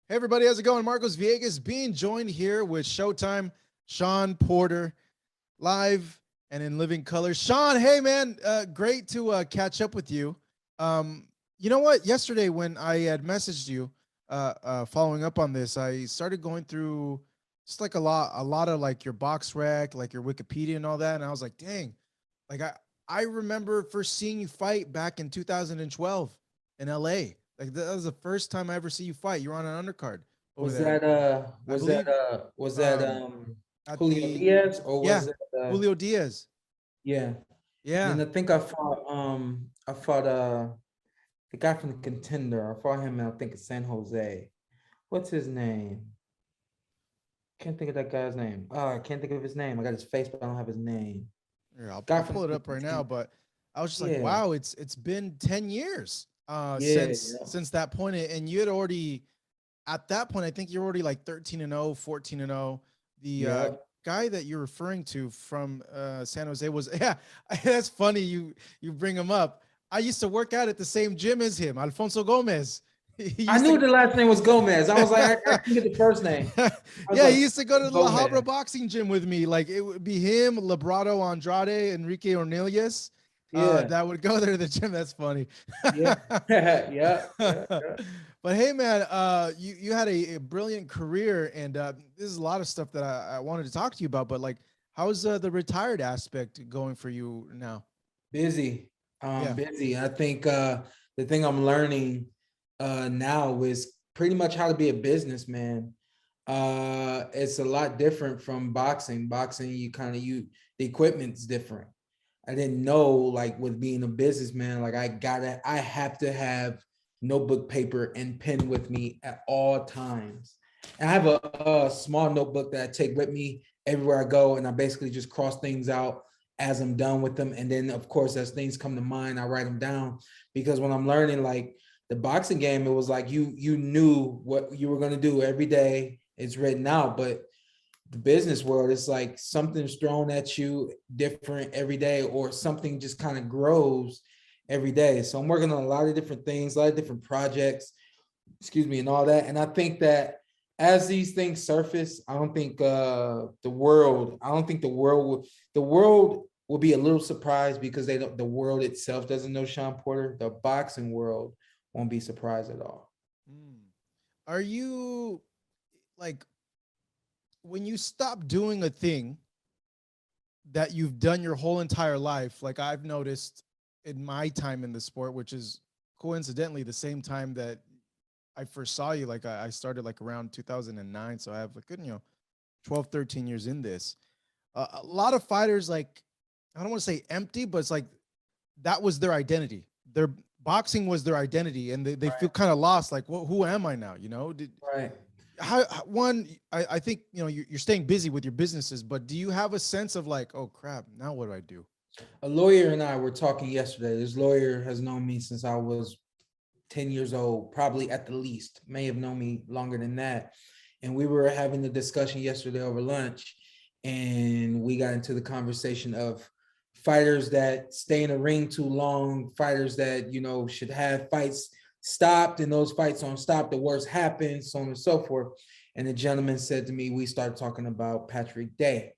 Hey everybody, how's it going? Marcos Villegas being joined here with Showtime, Shawn Porter, live and in living color. Shawn, hey man, great to catch up with you. You know what? Yesterday when I had messaged you, following up on this, I started going through just like a lot of like your box rec, like your Wikipedia and all that, and I was like, dang, like I remember first seeing you fight back in 2012 in LA. Like that was the first time I ever see you fight. You were on an undercard over Was there, that I believe. Um, at Julio the Diaz or yeah, was it Julio Diaz. yeah. Yeah. Then I think I fought the guy from the contender. I fought him in I think it's San Jose. What's his name? Can't think of that guy's name. Oh, I can't think of his name. I got his face, but I don't have his name. Here, Guy I'll from pull it the up right now. contender. But I was just like, Yeah, wow, it's been 10 years yeah, since that point, and you had already at that point. I think you're already like 13-0, 14-0. The yeah. guy that you're referring to from San Jose was yeah. That's funny. You bring him up. I used to work out at the same gym as him, Alfonso Gomez. He I used knew to the last name was Gomez. I was like, I couldn't get the first name. I was yeah, he like used to go to the La Habra Gomez. boxing gym with me. Like it would be him, Labrado Andrade, Enrique Ornelius. Yeah, That would go there to the gym. That's funny. yeah, yeah, yeah. But hey, man, you had a brilliant career, and this is a lot of stuff that I wanted to talk to you about. But like, how's the retired aspect going for you now? Busy. Yeah. Busy. I think the thing I'm learning now is pretty much how to be a businessman. It's a lot different from boxing. Boxing, you the equipment's different. I didn't know like with being a businessman, like I have to have notebook, paper, and pen with me at all times. And I have a small notebook that I take with me everywhere I go, and I basically just cross things out as I'm done with them. And then, of course, as things come to mind, I write them down because when I'm learning, like the boxing game, it was like you knew what you were gonna do every day. It's written out, but the business world, it's like something's thrown at you different every day, or something just kind of grows every day. So I'm working on a lot of different things, a lot of different projects, excuse me, and all that. And I think that as these things surface, I don't think the world will be a little surprised because they don't, the world itself doesn't know Shawn Porter. The boxing world won't be surprised at all. Mm. Are you like when you stop doing a thing that you've done your whole entire life, like I've noticed in my time in the sport, which is coincidentally the same time that I first saw you, like I started like around 2009. So I have like, 12, 13 years in this. A lot of fighters, like, I don't want to say empty, but it's like that was their identity. Their boxing was their identity, and they feel kind of lost. Like, well, who am I now? Right. One, I think, you're staying busy with your businesses, but do you have a sense of like, oh crap, now what do I do? A lawyer and I were talking yesterday. This lawyer has known me since I was 10 years old, probably at the least, may have known me longer than that. And we were having a discussion yesterday over lunch, and we got into the conversation of fighters that stay in a ring too long, fighters that, should have fights stopped, and those fights don't stop, the worst happens, so on and so forth. And the gentleman said to me, we started talking about Patrick Day.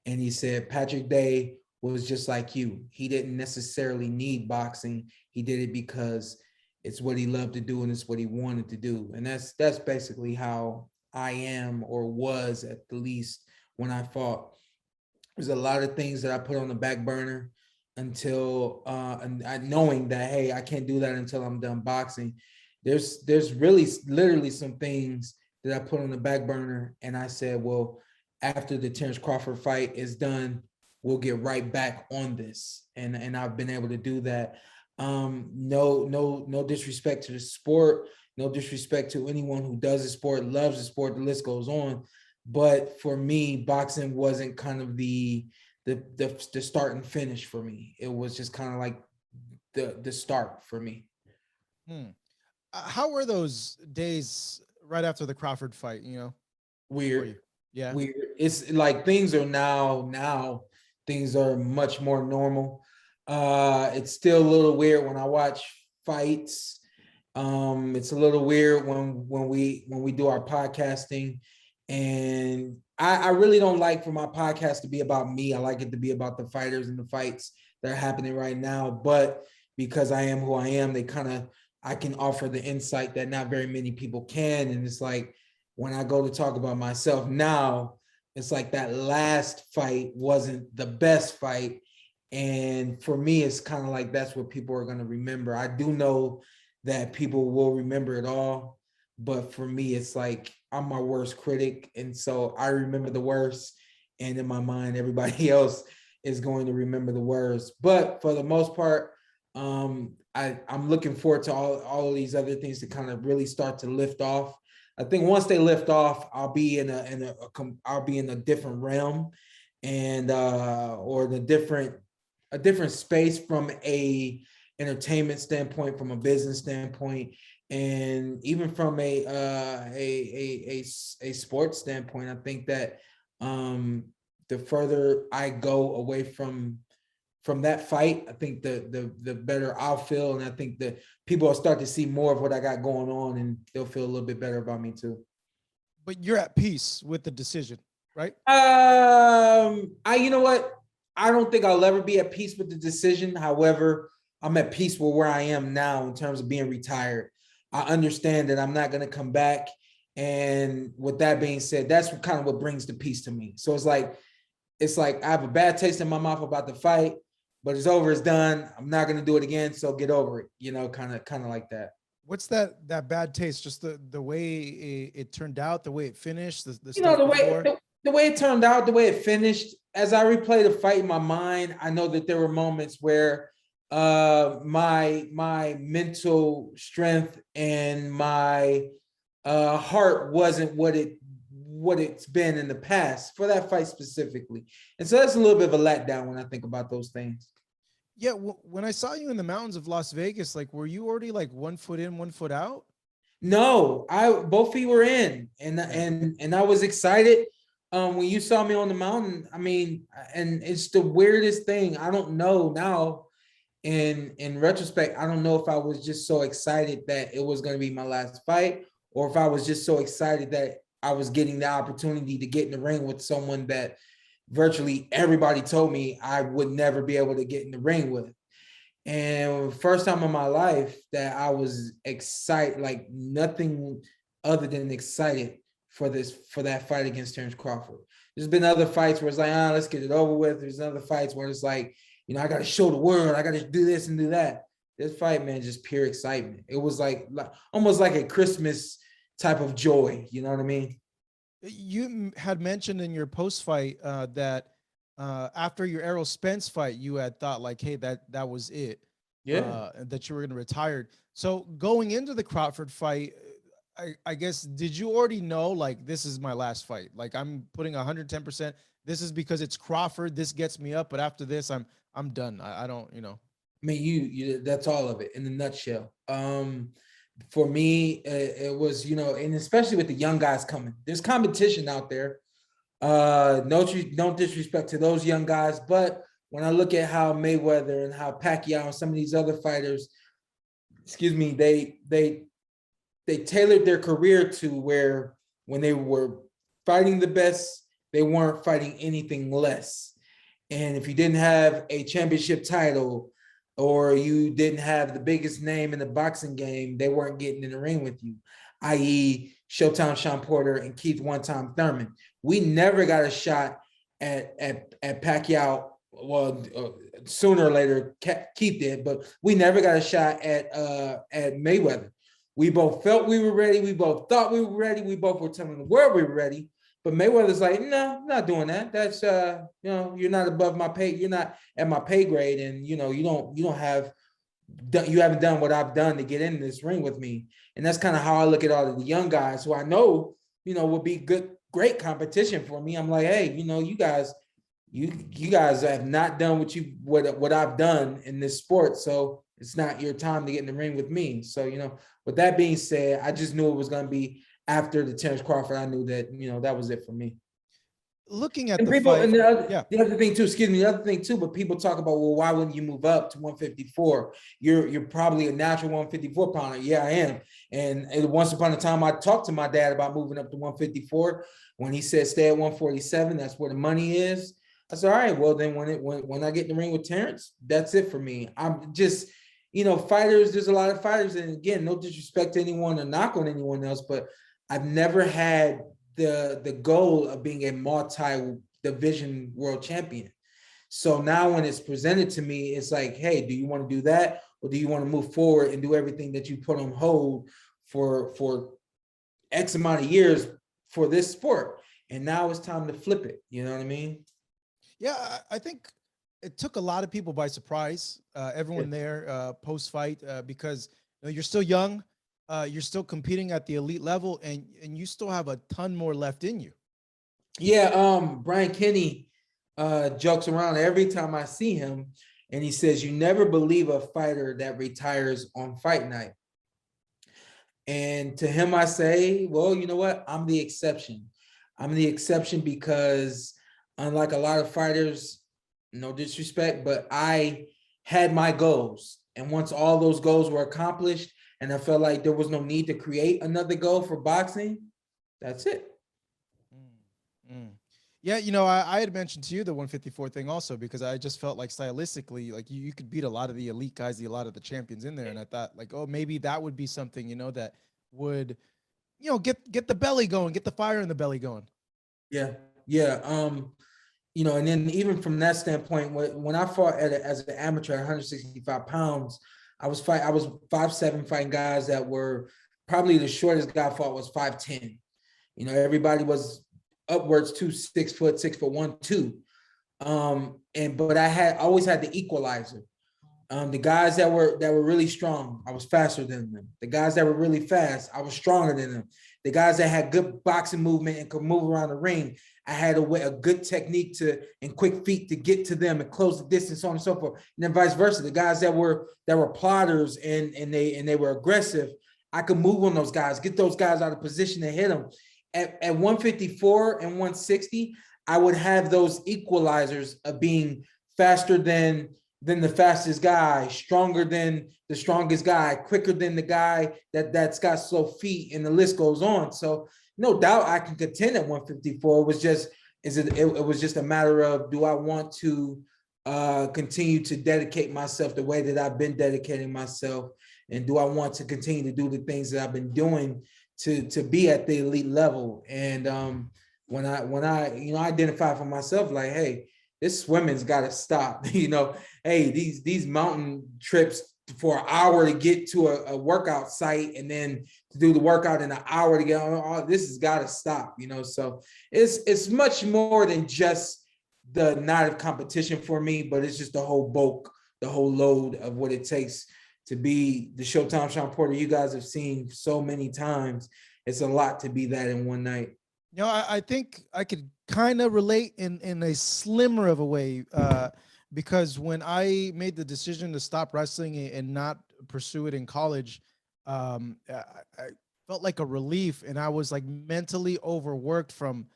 And he said, Patrick Day was just like you. He didn't necessarily need boxing. He did it because it's what he loved to do and it's what he wanted to do. And that's basically how I am, or was at the least, when I fought. There's a lot of things that I put on the back burner until and I, knowing that, hey, I can't do that until I'm done boxing. There's really literally some things that I put on the back burner, and I said, well, after the Terence Crawford fight is done, we'll get right back on this. And I've been able to do that. No disrespect to the sport, no disrespect to anyone who does the sport, loves the sport, the list goes on. But for me, boxing wasn't kind of the start and finish for me. It was just kind of like the start for me. Hmm. How were those days right after the Crawford fight? For you? Weird, Yeah. weird. It's like things are now things are much more normal. It's still a little weird when I watch fights. It's a little weird when we do our podcasting, and I really don't like for my podcast to be about me. I like it to be about the fighters and the fights that are happening right now. But because I am who I am, I can offer the insight that not very many people can. And it's like when I go to talk about myself now, it's like that last fight wasn't the best fight. And for me, it's kind of like that's what people are going to remember. I do know that people will remember it all, but for me, it's like I'm my worst critic. And so I remember the worst. And in my mind, everybody else is going to remember the worst. But for the most part, I'm looking forward to all of these other things to kind of really start to lift off. I think once they lift off, I'll be in a different realm, and or a different space from a entertainment standpoint, from a business standpoint, and even from a sports standpoint. I think that the further I go away from that fight, I think the better I'll feel, and I think that people will start to see more of what I got going on, and they'll feel a little bit better about me too. But you're at peace with the decision, right? You know what? I don't think I'll ever be at peace with the decision. However, I'm at peace with where I am now in terms of being retired. I understand that I'm not going to come back. And with that being said, that's kind of what brings the peace to me. So it's like I have a bad taste in my mouth about the fight, but it's over, it's done. I'm not going to do it again. So get over it, kind of like that. What's that bad taste? Just the way it turned out, the way it finished, the You know, stuff before? the way it turned out, the way it finished, as I replay the fight in my mind, I know that there were moments where my mental strength and my heart wasn't what it's been in the past for that fight specifically. And so that's a little bit of a letdown when I think about those things. Yeah, when I saw you in the mountains of Las Vegas, like, were you already like 1 foot in, 1 foot out? No, both feet were in, and I was excited when you saw me on the mountain. I mean, and it's the weirdest thing. I don't know now. In retrospect, I don't know if I was just so excited that it was going to be my last fight, or if I was just so excited that I was getting the opportunity to get in the ring with someone that virtually everybody told me I would never be able to get in the ring with. And first time in my life that I was excited, like nothing other than excited for that fight against Terence Crawford. There's been other fights where it's like, let's get it over with. There's other fights where it's like, I got to show the world, I got to do this and do that. This fight, man, just pure excitement. It was like almost like a Christmas type of joy. You know what I mean? You had mentioned in your post fight that after your Errol Spence fight, you had thought like, hey, that was it. Yeah. That you were going to retire. So going into the Crawford fight, I guess, did you already know, like, this is my last fight? Like, I'm putting 110%. This is because it's Crawford. This gets me up. But after this, I'm done. I don't, I mean, you that's all of it in a nutshell. For me, it was, and especially with the young guys coming, there's competition out there. No disrespect to those young guys, but when I look at how Mayweather and how Pacquiao and some of these other fighters, they tailored their career to where when they were fighting the best, they weren't fighting anything less. And if you didn't have a championship title or you didn't have the biggest name in the boxing game, they weren't getting in the ring with you, i.e. Showtime Shawn Porter and Keith one-time Thurman. We never got a shot at Pacquiao. Well, sooner or later, Keith did, but we never got a shot at Mayweather. We both felt we were ready. We both thought we were ready. We both were telling the world we were ready. But Mayweather's like, no, I'm not doing that. That's you're not above my pay. You're not at my pay grade, and you haven't done what I've done to get in this ring with me. And that's kind of how I look at all of the young guys who I know, will be great competition for me. I'm like, hey, you guys have not done what I've done in this sport. So it's not your time to get in the ring with me. So, with that being said, I just knew it was going to be after the Terence Crawford. I knew that, that was it for me. looking at And the people, fight, and yeah, the other thing too, excuse me, the other thing too, but people talk about, well, why wouldn't you move up to 154? You're probably a natural 154 pounder. Yeah, I am. And once upon a time, I talked to my dad about moving up to 154. When he said stay at 147, that's where the money is. I said, all right, well then when I get in the ring with Terence, that's it for me. I'm just, fighters. There's a lot of fighters, and again, no disrespect to anyone or knock on anyone else, but I've never had the goal of being a multi-division world champion. So now when it's presented to me, it's like, hey, do you want to do that? Or do you want to move forward and do everything that you put on hold for X amount of years for this sport? And now it's time to flip it. You know what I mean? yeah, I think it took a lot of people by surprise. Everyone there post fight because you're still young, you're still competing at the elite level, and you still have a ton more left in you. Yeah, Brian Kenny jokes around every time I see him, and he says, you never believe a fighter that retires on fight night. And to him, I say, well, you know what? I'm the exception. I'm the exception because unlike a lot of fighters, no disrespect, but I had my goals. And once all those goals were accomplished and I felt like there was no need to create another goal for boxing, that's it. Yeah, I had mentioned to you the 154 thing also because I just felt like stylistically, like you could beat a lot of the elite guys, a lot of the champions in there, and I thought like, oh, maybe that would be something that would, get the belly going, get the fire in the belly going. Yeah, yeah. And then even from that standpoint, when I fought as an amateur at 165 pounds, I was 5'7", fighting guys that were probably the shortest guy I fought was 5'10". Everybody was upwards to 6 foot, 6'1", 2. But I always had the equalizer. The guys that were really strong, I was faster than them. The guys that were really fast, I was stronger than them. The guys that had good boxing movement and could move around the ring, I had a good technique and quick feet to get to them and close the distance, so on and so forth. And then vice versa, the guys that were plotters and they were aggressive, I could move on those guys, get those guys out of position and hit them. At 154 and 160, I would have those equalizers of being faster than the fastest guy, stronger than the strongest guy, quicker than the guy that's got slow feet, and the list goes on. So no doubt I can contend at 154. It was just a matter of, do I want to continue to dedicate myself the way that I've been dedicating myself, and do I want to continue to do the things that I've been doing to be at the elite level? And when I identify for myself, like, hey, this swimming's got to stop. Hey, these mountain trips for an hour to get to a workout site and then to do the workout in an hour to get on, this has got to stop. So it's much more than just the night of competition for me, but it's just the whole bulk, the whole load of what it takes to be the Showtime Shawn Porter you guys have seen so many times. It's a lot to be that in one night. I think I could kind of relate in a slimmer of a way because when I made the decision to stop wrestling and not pursue it in college, I felt like a relief, and I was like mentally overworked from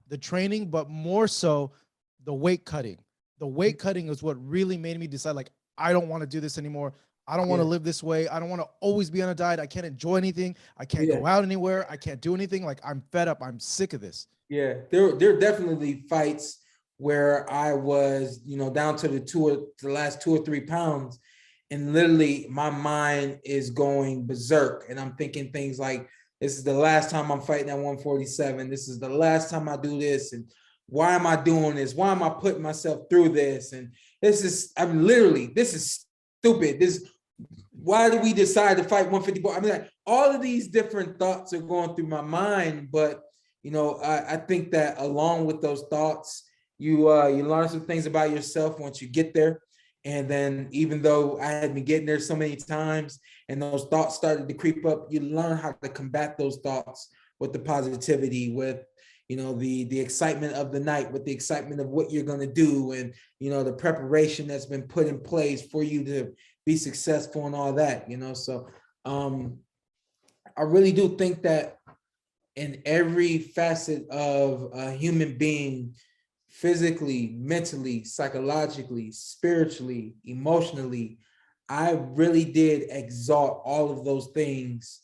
the training, but more so the weight cutting. The weight cutting is what really made me decide, like, I don't want to do this anymore. I don't want to live this way. I don't want to always be on a diet. I can't enjoy anything. I can't go out anywhere. I can't do anything. Like, I'm fed up. I'm sick of this. Yeah, there are definitely fights where I was, down to the last 2 or 3 pounds, and literally my mind is going berserk, and I'm thinking things like, this is the last time I'm fighting at 147. This is the last time I do this, and why am I doing this? Why am I putting myself through this? And this is stupid. Why did we decide to fight 154? I mean, like, all of these different thoughts are going through my mind, but I think that along with those thoughts, you learn some things about yourself once you get there. And then even though I had been getting there so many times and those thoughts started to creep up, you learn how to combat those thoughts with the positivity, with the excitement of the night, with the excitement of what you're going to do, and the preparation that's been put in place for you to be successful and all that. So I really do think that in every facet of a human being, physically, mentally, psychologically, spiritually, emotionally. I really did exalt all of those things,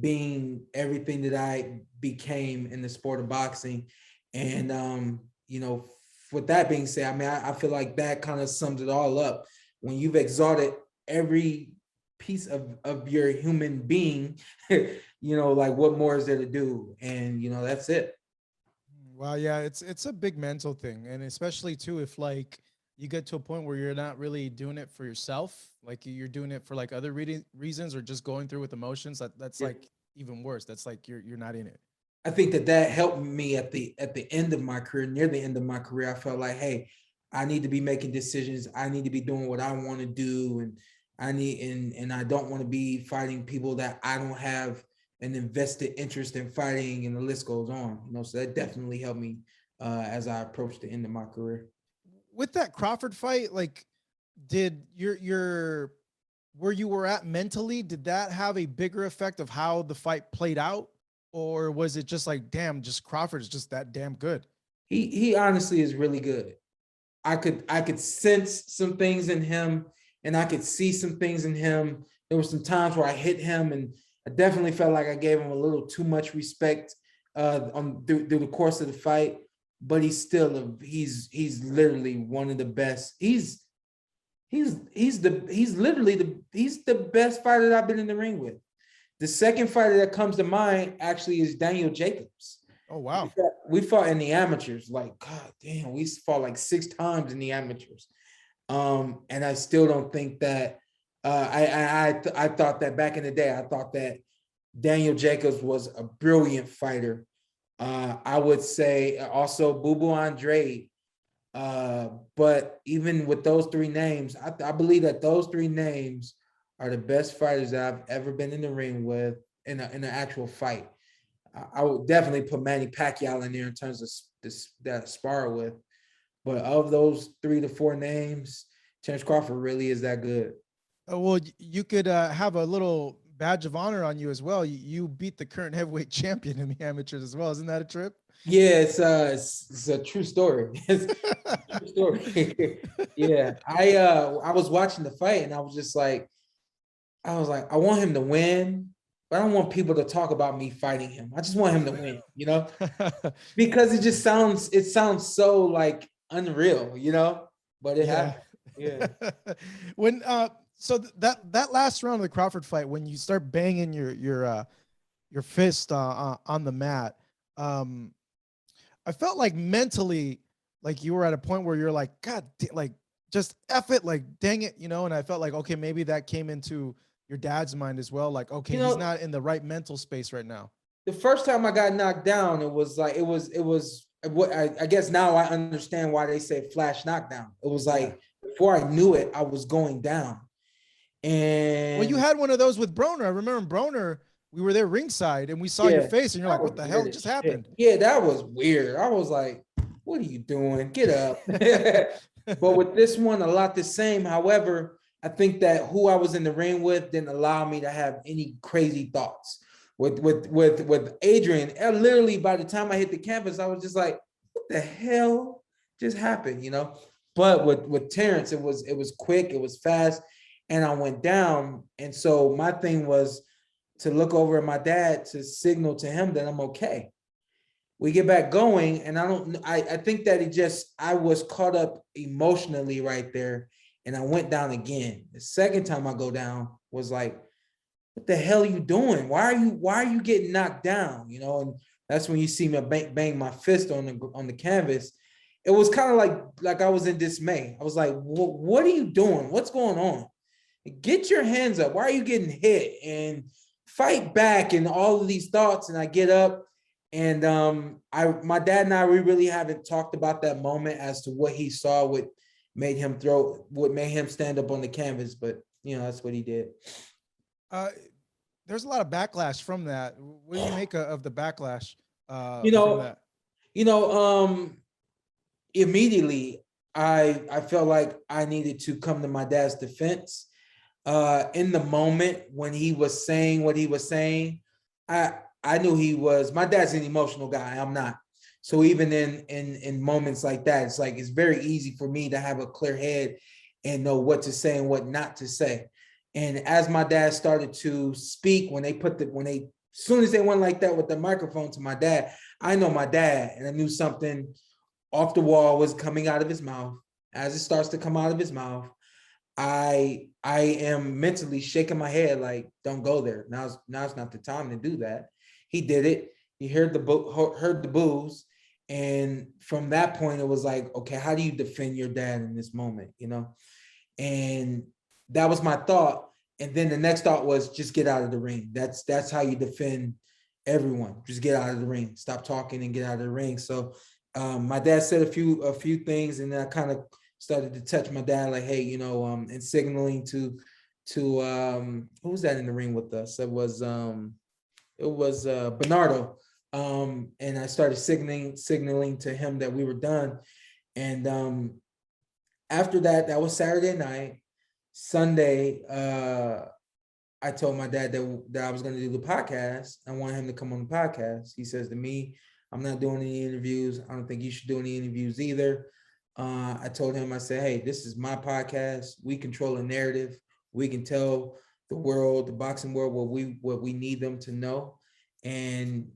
being everything that I became in the sport of boxing. And with that being said, I mean, I feel like that kind of sums it all up. When you've exalted every piece of your human being, like what more is there to do? And that's it. Well, yeah, it's a big mental thing, and especially too if like you get to a point where you're not really doing it for yourself, like you're doing it for like other reasons or just going through with emotions. That's Yeah. like even worse. That's like you're not in it. I think that helped me at the end of my career, near the end of my career. I felt like, hey, I need to be making decisions. I need to be doing what I want to do, and I don't want to be fighting people that I don't have an invested interest in fighting, and the list goes on. So that definitely helped me as I approached the end of my career. With that Crawford fight, like, did your where you were at mentally, did that have a bigger effect of how the fight played out? Or was it just like, damn, just Crawford is just that damn good? He honestly is really good. I could sense some things in him, and I could see some things in him. There were some times where I hit him, and I definitely felt like I gave him a little too much respect through the course of the fight. But he's he's literally one of the best. He's literally the best fighter that I've been in the ring with. The second fighter that comes to mind actually is Daniel Jacobs. Oh wow. We fought in the amateurs. Like, God damn, we fought like 6 times in the amateurs. And I still don't think that I thought that back in the day, I thought that Daniel Jacobs was a brilliant fighter. I would say also Boo Boo Andre. But even with those 3 names, I believe that those 3 names are the best fighters that I've ever been in the ring with in an actual fight. I would definitely put Manny Pacquiao in there in terms of that I spar with. But of those 3 to 4 names, Terence Crawford really is that good. Well, you could have a little badge of honor on you as well. You beat the current heavyweight champion in the amateurs as well. Isn't that a trip? Yeah, it's a true story. It's a true story. Yeah, I was watching the fight, and I was like, I want him to win, but I don't want people to talk about me fighting him. I just want him to win, because it sounds so like unreal, but it Yeah. happened. Yeah. When so that last round of the Crawford fight, when you start banging your fist on the mat, I felt like mentally, like you were at a point where you're like, God, like just F it, like dang it, and I felt like, okay, maybe that came into your dad's mind as well. Like, okay, he's not in the right mental space right now. The first time I got knocked down, it was what I guess now I understand why they say flash knockdown. It was like before I knew it, I was going down. And well, you had one of those with Broner. I remember Broner, we were there ringside and we saw your face and you're like, what the hell just happened? Yeah, that was weird. I was like, what are you doing? Get up. But with this one, a lot the same. However, I think that who I was in the ring with didn't allow me to have any crazy thoughts. With Adrian, literally by the time I hit the canvas, I was just like, what the hell just happened, But with Terence, it was quick, it was fast, and I went down. And so my thing was to look over at my dad to signal to him that I'm okay. We get back going, and I think that I was caught up emotionally right there, and I went down again. The second time I go down was like, what the hell are you doing? Why are you getting knocked down? And that's when you see me bang my fist on the canvas. It was kind of like I was in dismay. I was like, what are you doing? What's going on? Get your hands up. Why are you getting hit? And fight back and all of these thoughts. And I get up, and my dad and we really haven't talked about that moment as to what he saw, what made him stand up on the canvas. But that's what he did. There's a lot of backlash from that. What do you make of the backlash from that? Immediately I felt like I needed to come to my dad's defense. In the moment when he was saying what he was saying, I knew he was, my dad's an emotional guy. I'm not. So even in moments like that, it's like, it's very easy for me to have a clear head and know what to say and what not to say. And as my dad started to speak, as soon as they went like that with the microphone to my dad, I know my dad, and I knew something off the wall was coming out of his mouth. As it starts to come out of his mouth, I am mentally shaking my head like, don't go there. Now's not the time to do that. He did it. He heard the boos. And from that point, it was like, okay, how do you defend your dad in this moment? You know? And that was my thought. And then the next thought was just get out of the ring. That's how you defend everyone. Just get out of the ring. Stop talking and get out of the ring. So my dad said a few things, and then I kind of started to touch my dad, like, hey, you know, and signaling to who was that in the ring with us? It was Bernardo. And I started signaling to him that we were done. And after that was Saturday night. Sunday, I told my dad that I was going to do the podcast. I wanted him to come on the podcast. He says to me, I'm not doing any interviews. I don't think you should do any interviews either. I told him, I said, hey, this is my podcast. We control a narrative. We can tell the world, the boxing world, what we need them to know. And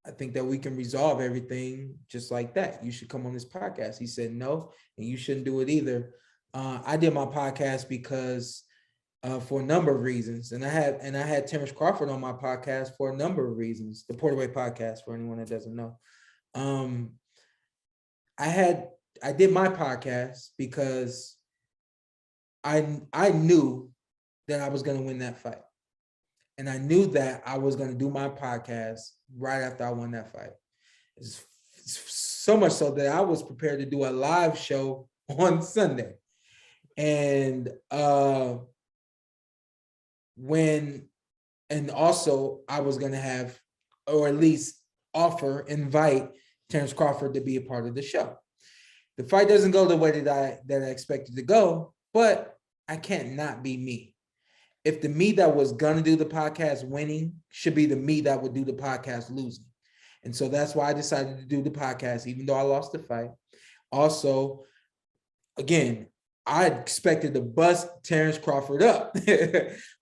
I think that we can resolve everything just like that. You should come on this podcast. He said, no, and you shouldn't do it either. I did my podcast because for a number of reasons. And I had Terence Crawford on my podcast for a number of reasons. The Porterweight podcast, for anyone that doesn't know. I did my podcast because I knew that I was going to win that fight. And I knew that I was going to do my podcast right after I won that fight. It's so much so that I was prepared to do a live show on Sunday. And also I was going to have, or at least invite Terence Crawford to be a part of the show. The fight doesn't go the way that I expected to go, but I can't not be me. If the me that was going to do the podcast winning should be the me that would do the podcast losing. And so that's why I decided to do the podcast, even though I lost the fight. Also, again, I expected to bust Terence Crawford up.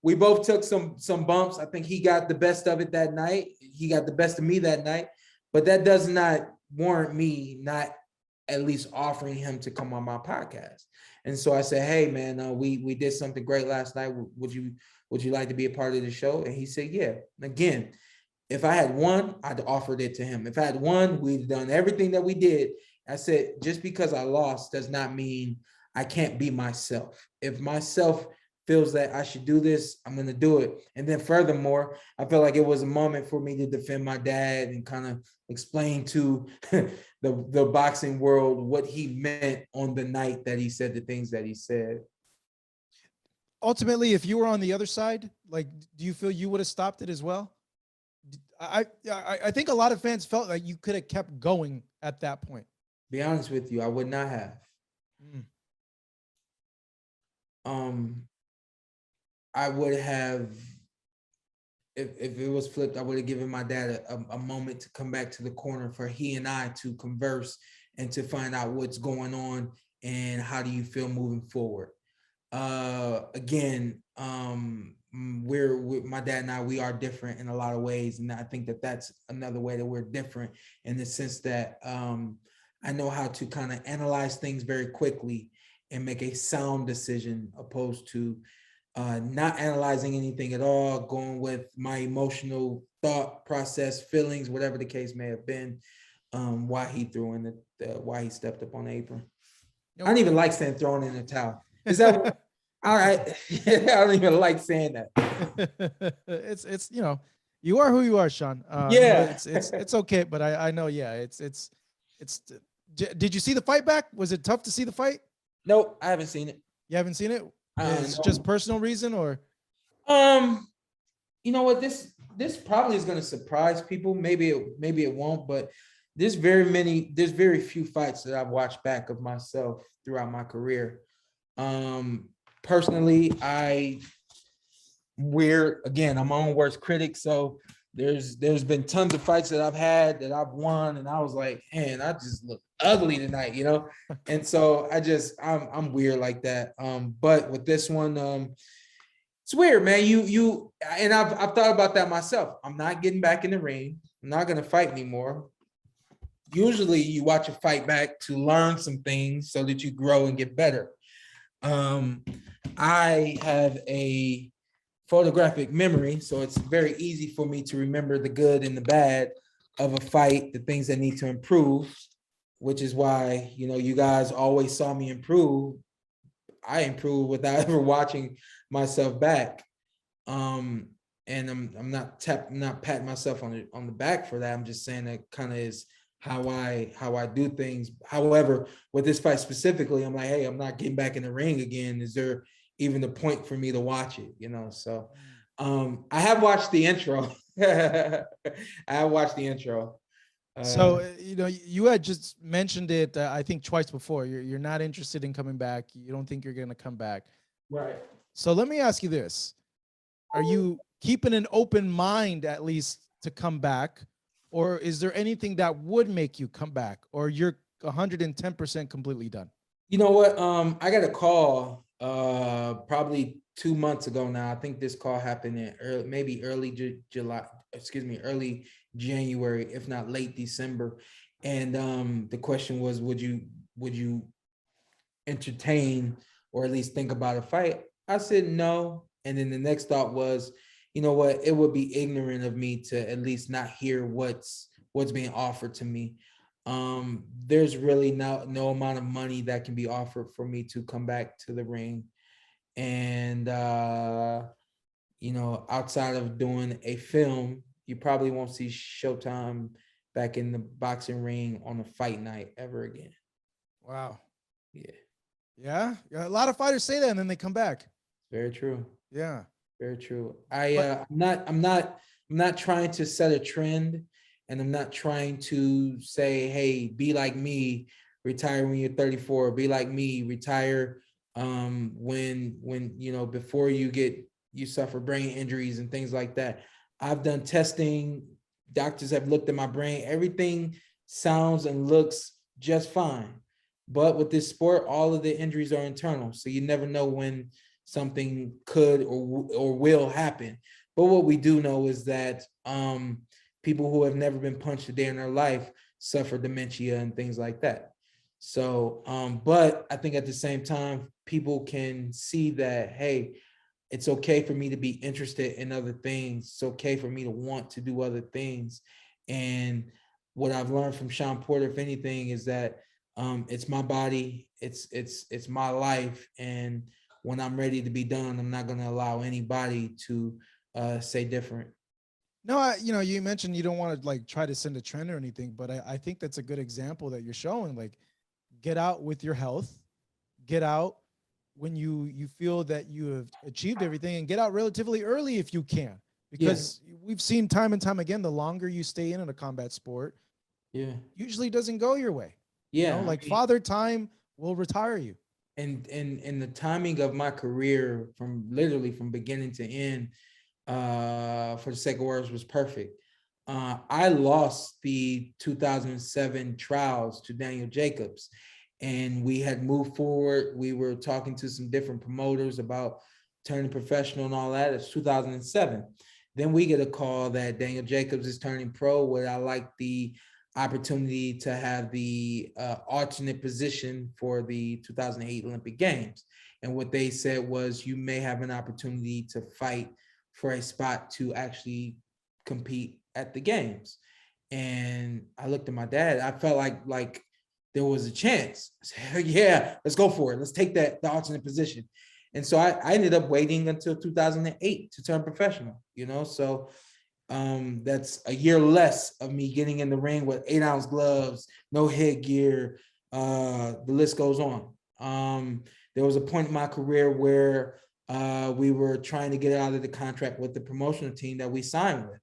We both took some bumps. I think he got the best of it that night. He got the best of me that night. But that does not warrant me not at least offering him to come on my podcast. And so I said, hey, man, we did something great last night. Would you like to be a part of the show? And he said, yeah. Again, if I had won, I'd offered it to him. If I had won, we'd done everything that we did. I said, just because I lost does not mean I can't be myself. If myself feels that I should do this, I'm going to do it. And then furthermore, I felt like it was a moment for me to defend my dad and kind of explain to the boxing world what he meant on the night that he said the things that he said. Ultimately, if you were on the other side, like, do you feel you would have stopped it as well? I think a lot of fans felt like you could have kept going at that point. Be honest with you, I would not have. I would have, if it was flipped, I would have given my dad a moment to come back to the corner for he and I to converse and to find out what's going on and how do you feel moving forward. Again, my dad and I, we are different in a lot of ways. And I think that that's another way that we're different in the sense that I know how to kind of analyze things very quickly and make a sound decision opposed to not analyzing anything at all, going with my emotional thought process, feelings, whatever the case may have been, why he threw in why he stepped up on the apron. I don't even like saying throwing in the towel. Is that all right? I don't even like saying that. It's you know, you are who you are, Shawn. Yeah, it's okay, but I know, yeah, it's. Did you see the fight back? Was it tough to see the fight? Nope, I haven't seen it. You haven't seen it? It's just personal reason, or? You know what? This probably is going to surprise people. Maybe it won't, but there's very few fights that I've watched back of myself throughout my career. Personally, I'm my own worst critic, so There's been tons of fights that I've had that I've won, and I was like, man, I just look ugly tonight, you know. And so I'm weird like that. But with this one, it's weird, man. You and I've thought about that myself. I'm not getting back in the ring. I'm not gonna fight anymore. Usually, you watch a fight back to learn some things so that you grow and get better. I have a photographic memory, so it's very easy for me to remember the good and the bad of a fight, the things that need to improve, which is why, you know, you guys always saw me improve. I improved without ever watching myself back. And I'm not patting myself on the back for that. I'm just saying that kind of is how I do things. However, with this fight specifically, I'm like, hey, I'm not getting back in the ring again. Is there even the point for me to watch it? You know, so I have watched the intro. I have watched the intro. So you know, you had just mentioned it, I think twice before. You're not interested in coming back. You don't think you're going to come back. Right. So let me ask you this: are you keeping an open mind at least to come back, or is there anything that would make you come back, or you're 110% completely done? You know what? I got a call probably 2 months ago now. I think this call happened in early July, early January, if not late December. And the question was, would you entertain or at least think about a fight? I said no. And then the next thought was, you know what? It would be ignorant of me to at least not hear what's being offered to me. There's really no amount of money that can be offered for me to come back to the ring. And you know, outside of doing a film, you probably won't see Showtime back in the boxing ring on a fight night ever again. Wow. Yeah. Yeah. A lot of fighters say that and then they come back. Very true. Yeah. Very true. I'm not trying to set a trend, and I'm not trying to say, hey, be like me, retire when you're 34, be like me, retire when you know, before you suffer brain injuries and things like that. I've done testing, doctors have looked at my brain, everything sounds and looks just fine. But with this sport, all of the injuries are internal, so you never know when something could or will happen. But what we do know is that people who have never been punched a day in their life suffer dementia and things like that. So, but I think at the same time, people can see that, hey, it's okay for me to be interested in other things. It's okay for me to want to do other things. And what I've learned from Shawn Porter, if anything, is that it's my body, it's my life, and when I'm ready to be done, I'm not going to allow anybody to say different. No, you know, you mentioned you don't want to like try to send a trend or anything, but I think that's a good example that you're showing. Like, get out with your health, get out when you feel that you have achieved everything, and get out relatively early if you can, because we've seen time and time again, the longer you stay in a combat sport, usually doesn't go your way. Yeah, you know, like father time will retire you. And the timing of my career from literally from beginning to end, for the sake of words, was perfect. I lost the 2007 trials to Daniel Jacobs, and we had moved forward. We were talking to some different promoters about turning professional and all that. It's 2007. Then we get a call that Daniel Jacobs is turning pro. Where I like the opportunity to have the alternate position for the 2008 Olympic Games. And what they said was, you may have an opportunity to fight for a spot to actually compete at the games. And I looked at my dad. I felt like there was a chance. I said, yeah, let's go for it. Let's take the alternate position. And so I ended up waiting until 2008 to turn professional, you know? So that's a year less of me getting in the ring with 8-ounce gloves, no headgear. The list goes on. There was a point in my career where we were trying to get out of the contract with the promotional team that we signed with.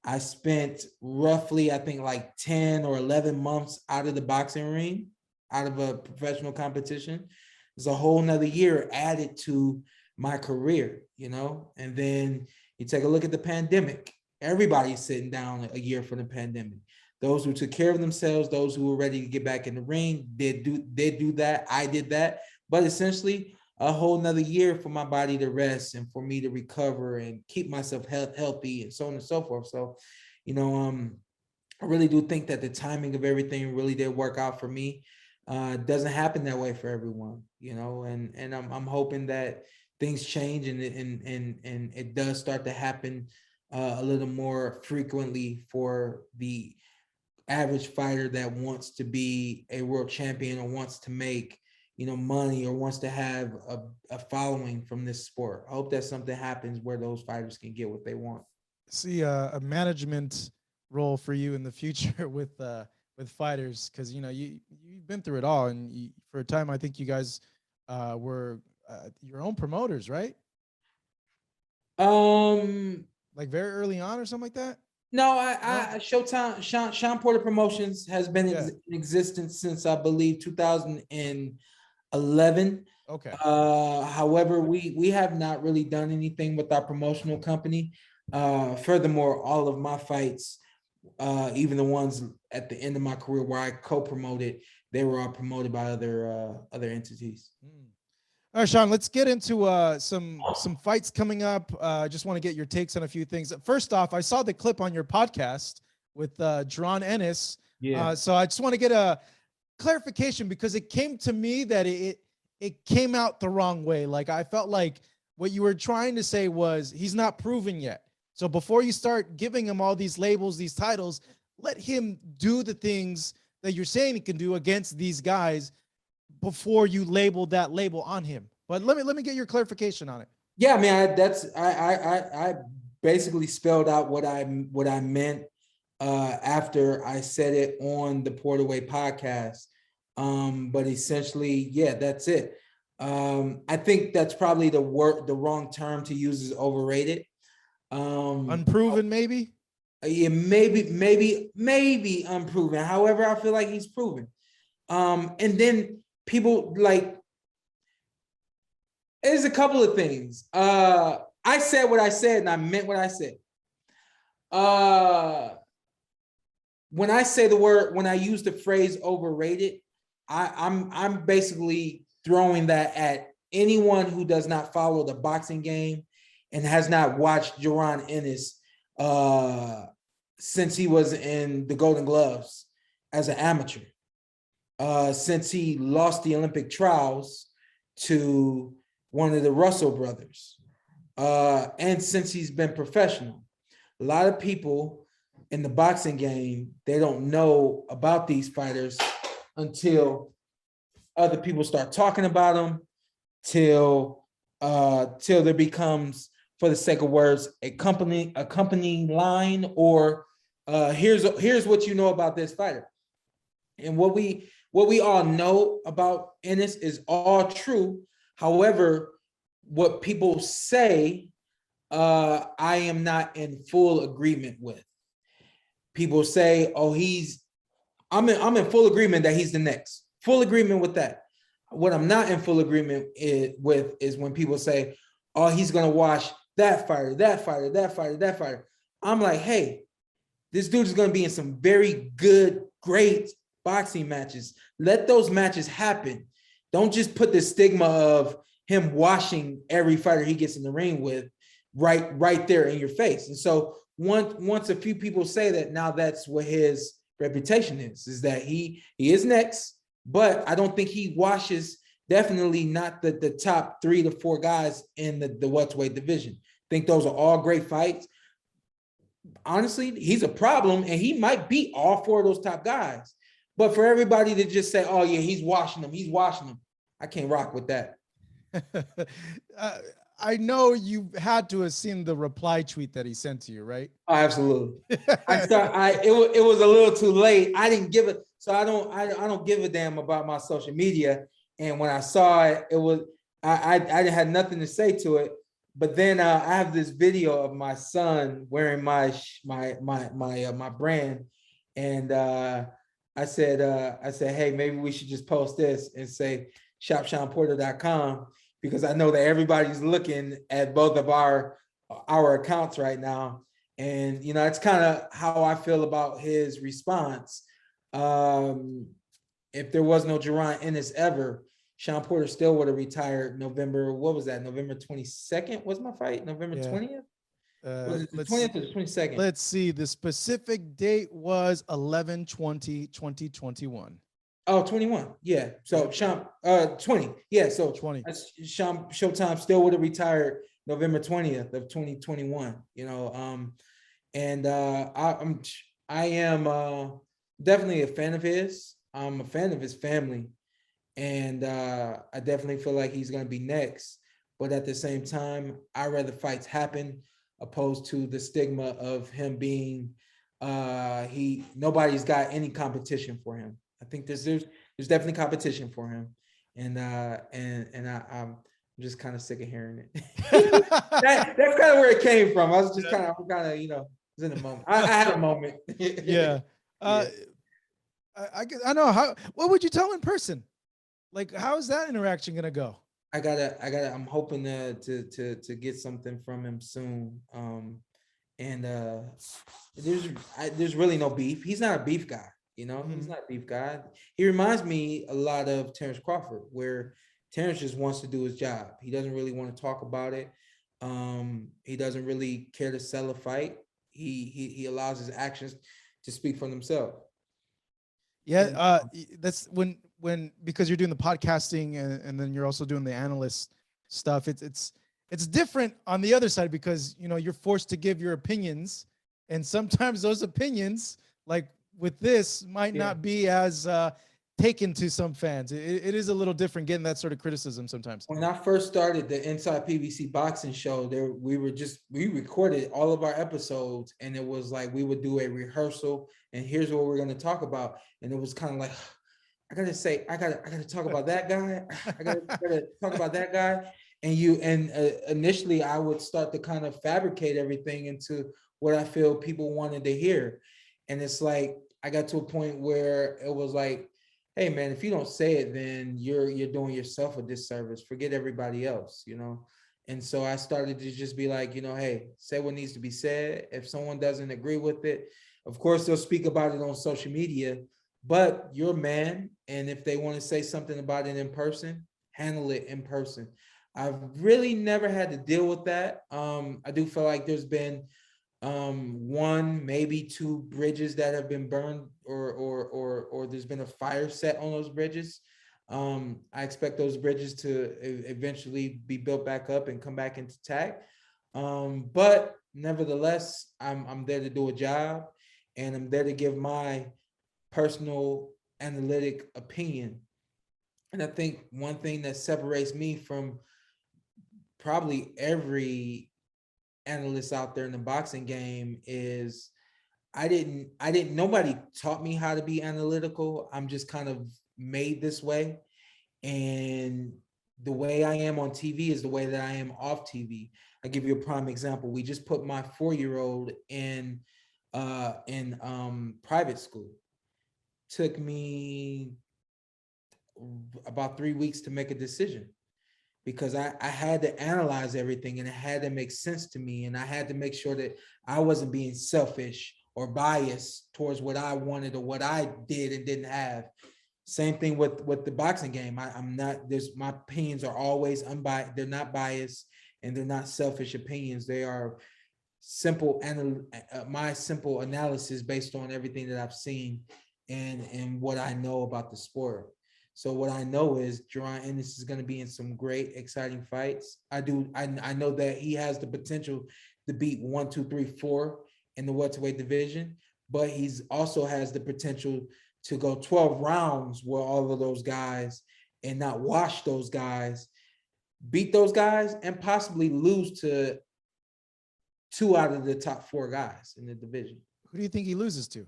I spent roughly, I think, like 10 or 11 months out of the boxing ring, out of a professional competition. There's a whole nother year added to my career, you know? And then you take a look at the pandemic. Everybody's sitting down a year for the pandemic. Those who took care of themselves, those who were ready to get back in the ring, did do that. I did that. But essentially, a whole nother year for my body to rest and for me to recover and keep myself healthy and so on and so forth. So, I really do think that the timing of everything really did work out for me. It doesn't happen that way for everyone, and I'm hoping that things change and it does start to happen a little more frequently for the average fighter that wants to be a world champion or wants to make money or wants to have a following from this sport. I hope that something happens where those fighters can get what they want. See a management role for you in the future with fighters, because you've been through it all, and for a time I think you guys were your own promoters, right? Like very early on or something like that. No, I Showtime, Shawn Porter Promotions has been in existence since I believe 2011. Okay. However, we have not really done anything with our promotional company. Furthermore, all of my fights, even the ones at the end of my career where I co-promoted, they were all promoted by other entities. All right, Shawn, let's get into some fights coming up. I just want to get your takes on a few things. First off, I saw the clip on your podcast with Jaron Ennis. Yeah. So I just want to get a clarification, because it came to me that it came out the wrong way. Like, I felt like what you were trying to say was he's not proven yet. So before you start giving him all these labels, these titles, let him do the things that you're saying he can do against these guys before you label that label on him. But let me get your clarification on it. Yeah, I mean, I basically spelled out what I meant after I said it on the Porterway podcast. But essentially, yeah, that's it. I think that's probably the wrong term to use is overrated. Unproven, maybe. Yeah, maybe unproven. However, I feel like he's proven. And then people like, there's a couple of things. I said what I said and I meant what I said. When I say when I use the phrase overrated, I'm basically throwing that at anyone who does not follow the boxing game and has not watched Jaron Ennis since he was in the Golden Gloves as an amateur. Since he lost the Olympic trials to one of the Russell brothers, and since he's been professional. A lot of people in the boxing game, they don't know about these fighters until other people start talking about them, till there becomes, for the sake of words, a company line, or here's what you know about this fighter. And what we all know about Ennis is all true. However, what people say, I am not in full agreement with. People say, "Oh, I'm in full agreement that he's the next." Full agreement with that. What I'm not in full agreement with is when people say, "Oh, he's gonna wash that fighter, that fighter, that fighter, that fighter." I'm like, hey, this dude is gonna be in some very good, great boxing matches. Let those matches happen. Don't just put the stigma of him washing every fighter he gets in the ring with right there in your face. And so once a few people say that, now that's what his reputation is that he is next, but I don't think he washes, definitely not the top 3 to 4 guys in the welterweight division. I think those are all great fights. Honestly, he's a problem, and he might beat all 4 of those top guys. But for everybody to just say, "Oh yeah, he's washing them," I can't rock with that. I know you had to have seen the reply tweet that he sent to you, right? Oh, absolutely. It was a little too late. I didn't give it, so I don't give a damn about my social media. And when I saw it, it was I had nothing to say to it. But then I have this video of my son wearing my brand, and I said, hey, maybe we should just post this and say shopshawnporter.com, because I know that everybody's looking at both of our accounts right now. And, it's kind of how I feel about his response. If there was no Jaron Ennis ever, Shawn Porter still would have retired November. What was that? November 22nd was my fight? November 20th? Was it the 20th or the 22nd? Let's see. The specific date was 11/20/2021. Oh, 21. Yeah. So Shawn 20. Yeah. So 20. Shawn Showtime still would have retired November 20th of 2021. And I am definitely a fan of his. I'm a fan of his family. And I definitely feel like he's gonna be next. But at the same time, I'd rather fights happen opposed to the stigma of him being nobody's got any competition for him. I think there's definitely competition for him, and I'm just kind of sick of hearing it. That's kind of where it came from. I was just kind of was in a moment. I had a moment. Yeah. I know how. What would you tell in person? Like, how is that interaction gonna go? I'm hoping to get something from him soon. There's really no beef. He's not a beef guy. He's not a beef guy. He reminds me a lot of Terence Crawford, where Terence just wants to do his job. He doesn't really want to talk about it. He doesn't really care to sell a fight. He allows his actions to speak for themselves. Yeah, that's when because you're doing the podcasting and then you're also doing the analyst stuff. It's different on the other side because you're forced to give your opinions, and sometimes those opinions, like with this, might not be as taken to some fans. It is a little different getting that sort of criticism sometimes. When I first started the Inside PBC Boxing Show, we recorded all of our episodes, and it was like we would do a rehearsal, and here's what we're going to talk about, and it was kind of like, I gotta talk about that guy. I gotta talk about that guy. And initially I would start to kind of fabricate everything into what I feel people wanted to hear. And it's like, I got to a point where it was like, hey man, if you don't say it, then you're doing yourself a disservice. Forget everybody else, And so I started to just be like, hey, say what needs to be said. If someone doesn't agree with it, of course they'll speak about it on social media, but you're a man. And if they want to say something about it in person, handle it in person. I've really never had to deal with that. I do feel like there's been one, maybe two bridges that have been burned, or there's been a fire set on those bridges. I expect those bridges to eventually be built back up and come back into intact. But nevertheless, I'm there to do a job, and I'm there to give my personal analytic opinion. And I think one thing that separates me from probably every analyst out there in the boxing game is nobody taught me how to be analytical. I'm just kind of made this way. And the way I am on TV is the way that I am off TV. I give you a prime example. We just put my 4-year-old in private school. Took me about 3 weeks to make a decision, because I had to analyze everything, and it had to make sense to me, and I had to make sure that I wasn't being selfish or biased towards what I wanted or what I did and didn't have. Same thing with the boxing game. I'm not, my opinions are always unbiased. They're not biased, and they're not selfish opinions. They are my simple analysis based on everything that I've seen and what I know about the sport. So what I know is Jaron Ennis is going to be in some great, exciting fights. I know that he has the potential to beat 1, 2, 3, 4 in the welterweight division, but he's also has the potential to go 12 rounds with all of those guys and not wash those guys, beat those guys, and possibly lose to 2 out of the top 4 guys in the division. Who do you think he loses to?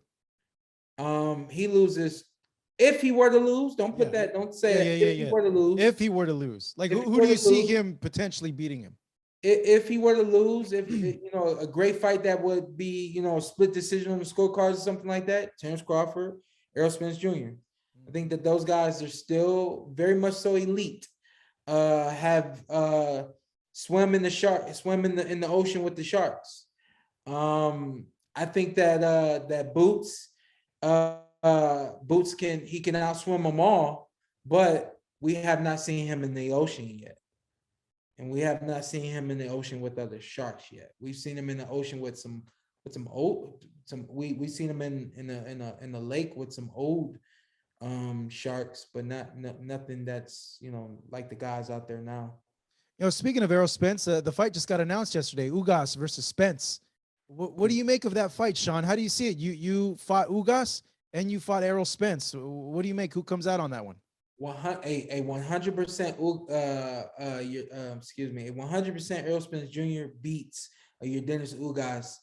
He loses, if he were to lose, don't put that, don't say it. If he were to lose. If he were to lose. Like, who do you see him potentially beating him? If he were to lose, if a great fight that would be, a split decision on the scorecards or something like that, Terence Crawford, Errol Spence Jr. I think that those guys are still very much so elite. Have swim in the ocean with the sharks. I think that Boots can outswim them all, but we have not seen him in the ocean yet. And we have not seen him in the ocean with other sharks yet. We've seen him in the ocean with some old we've seen him in a lake with some old sharks, but nothing that's like the guys out there now. Speaking of Errol Spence, the fight just got announced yesterday. Ugas versus Spence. What do you make of that fight, Shawn? How do you see it? You fought Ugas and you fought Errol Spence. What do you make? Who comes out on that one? A 100% a 100% Errol Spence Jr. beats Yordenis Ugas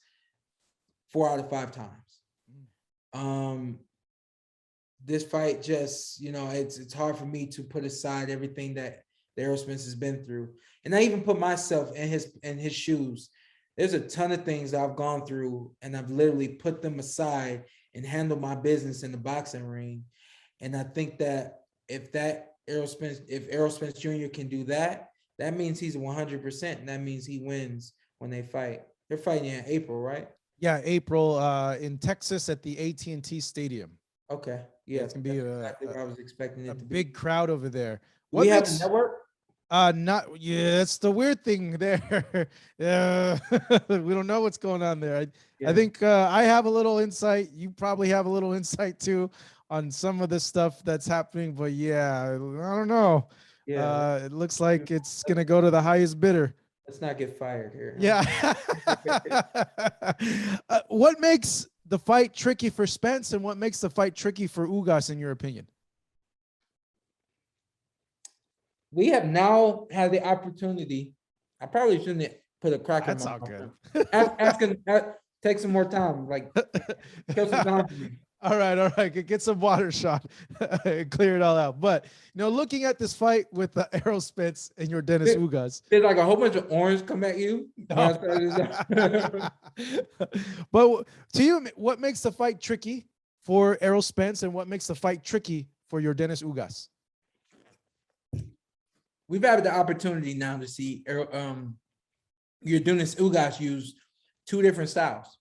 4 out of 5 times. This fight just, it's hard for me to put aside everything that Errol Spence has been through, and I even put myself in his shoes. There's a ton of things that I've gone through, and I've literally put them aside and handled my business in the boxing ring. And I think that if Errol Spence Jr. can do that, that means he's 100%, and that means he wins when they fight. They're fighting in April, right? Yeah, April in Texas at the AT&T Stadium. Okay, yeah, it's gonna be exactly what I was expecting it to be. Big crowd over there. We have a network. Not yeah. It's the weird thing there. Yeah, we don't know what's going on there. I think I have a little insight. You probably have a little insight too on some of the stuff that's happening. But yeah, I don't know. Yeah, it looks like it's gonna go to the highest bidder. Let's not get fired here. Yeah. What makes the fight tricky for Spence, and what makes the fight tricky for Ugas, in your opinion? We have now had the opportunity. I probably shouldn't put a crack in my mouth. That's all good. Take some more time. Like, kill some time for me. All right. Get some water, Shawn. Clear it all out. But looking at this fight with Errol Spence and Yordenis Ugas, there's like a whole bunch of orange come at you. No. But to you, what makes the fight tricky for Errol Spence, and what makes the fight tricky for Yordenis Ugas? We've had the opportunity now to see Yordenis Ugas use 2 different styles.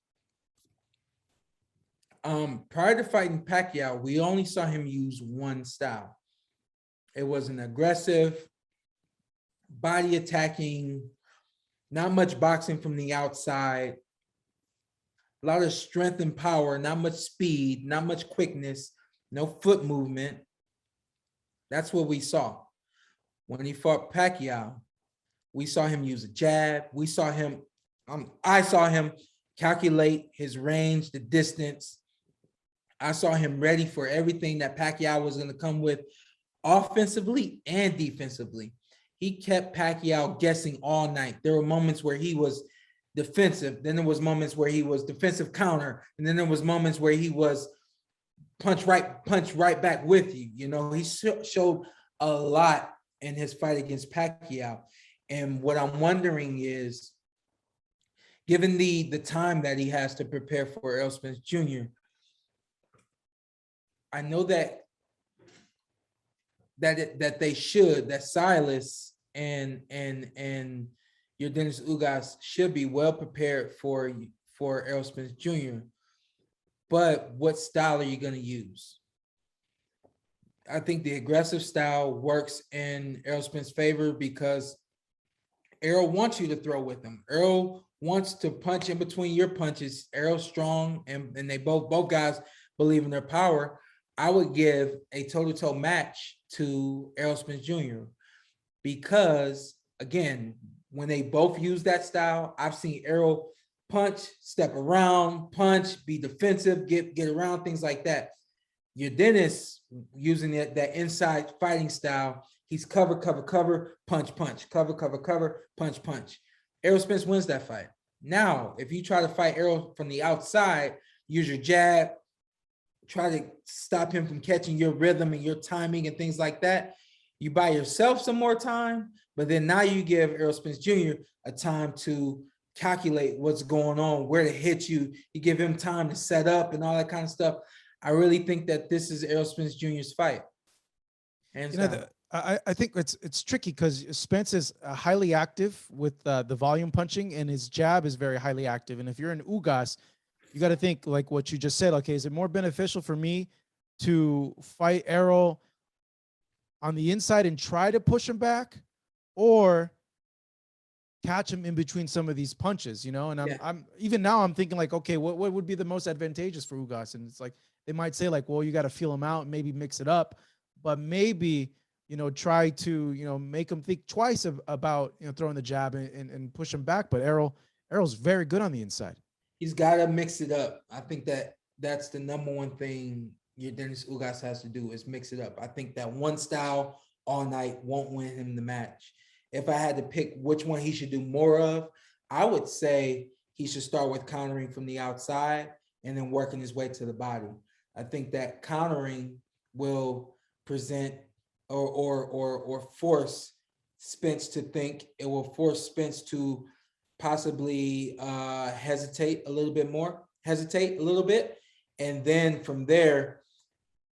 Prior to fighting Pacquiao, we only saw him use one style. It was an aggressive, body attacking, not much boxing from the outside, a lot of strength and power, not much speed, not much quickness, no foot movement. That's what we saw. When he fought Pacquiao, we saw him use a jab. We saw him, I saw him calculate his range, the distance. I saw him ready for everything that Pacquiao was going to come with offensively and defensively. He kept Pacquiao guessing all night. There were moments where he was defensive. Then there was moments where he was defensive counter. And then there was moments where he was punch right back with you. He showed a lot in his fight against Pacquiao. And what I'm wondering is, given the time that he has to prepare for Errol Spence Jr., I know that Silas and Yordenis Ugas should be well prepared for Errol Spence Jr. But what style are you going to use? I think the aggressive style works in Errol Spence's favor because Errol wants you to throw with him. Errol wants to punch in between your punches. Errol's strong, and they both guys believe in their power. I would give a toe-to-toe match to Errol Spence Jr. because, again, when they both use that style, I've seen Errol punch, step around, punch, be defensive, get around, things like that. Yordenis using that inside fighting style, he's cover, punch, cover, punch. Errol Spence wins that fight. Now, if you try to fight Errol from the outside, use your jab, try to stop him from catching your rhythm and your timing and things like that, you buy yourself some more time, but then now you give Errol Spence Jr. a time to calculate what's going on, where to hit you. You give him time to set up and all that kind of stuff. I really think that this is Errol Spence Jr.'s fight. I think it's tricky because Spence is highly active with the volume punching, and his jab is very highly active. And if you're an Ugas, you got to think like what you just said. Okay, is it more beneficial for me to fight Errol on the inside and try to push him back, or catch him in between some of these punches, you know? And I'm even now I'm thinking like, okay, what would be the most advantageous for Ugas? And it's like they might say like, well, you got to feel him out, and maybe mix it up, but maybe try to make him think twice about throwing the jab and push him back. But Errol's very good on the inside. He's got to mix it up. I think that's the number one thing Yordenis Ugas has to do is mix it up. I think that one style all night won't win him the match. If I had to pick which one he should do more of, I would say he should start with countering from the outside and then working his way to the body. I think that countering will present or force Spence to think. It will force Spence to possibly hesitate a little bit, and then from there,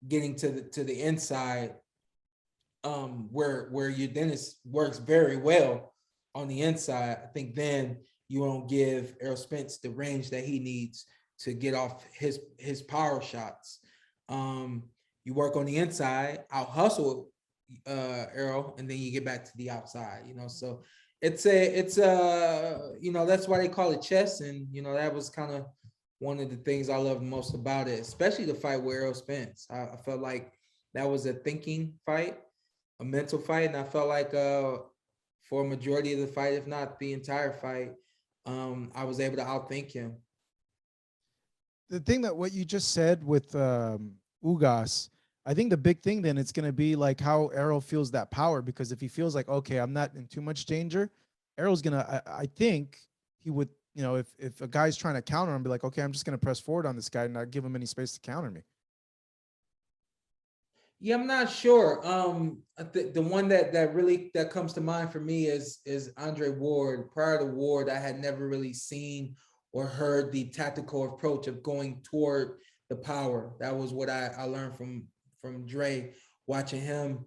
getting to the inside, where Yordenis works very well on the inside. I think then you won't give Errol Spence the range that he needs to get off his power shots. You work on the inside, out hustle Errol, and then you get back to the outside. So it's that's why they call it chess, and that was kind of one of the things I loved most about it, especially the fight with Errol Spence. I felt like that was a thinking fight, a mental fight, and I felt like for a majority of the fight, if not the entire fight, I was able to outthink him. The thing that what you just said with Ugas, I think the big thing then it's going to be like how Errol feels that power, because if he feels like, okay, I'm not in too much danger, Errol's going to, I think he would, if a guy's trying to counter him, be like, okay, I'm just going to press forward on this guy and not give him any space to counter me. Yeah, I'm not sure. The one that comes to mind for me is Andre Ward. Prior to Ward, I had never really seen or heard the tactical approach of going toward the power. That was what I learned from Dre, watching him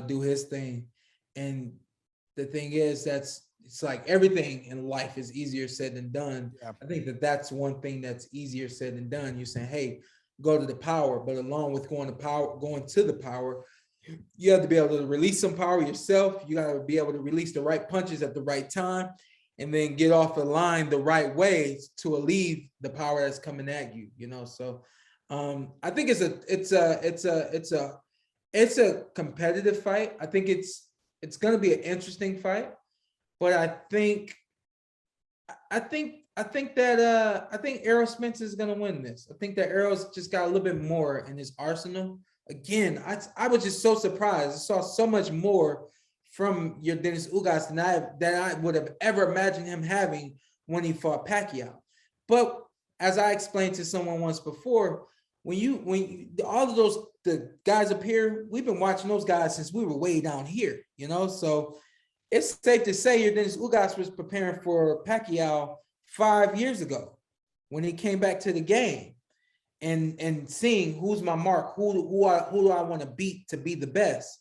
do his thing. And the thing is, it's like everything in life is easier said than done. Yeah. I think that's one thing that's easier said than done. You're saying, hey, go to the power, but along with going to the power, you have to be able to release some power yourself. You got to be able to release the right punches at the right time, and then get off the line the right way to alleviate the power that's coming at you. So I think it's a competitive fight. I think it's going to be an interesting fight, but I think Errol Spence is going to win this. I think that Errol's just got a little bit more in his arsenal. Again, I was just so surprised. I saw so much more from Yordenis Ugas than I would have ever imagined him having when he fought Pacquiao. But as I explained to someone once before, when all of the guys up here, we've been watching those guys since we were way down here, so it's safe to say Yordenis Ugas was preparing for Pacquiao 5 years ago when he came back to the game and seeing who's my mark, who do I want to beat to be the best.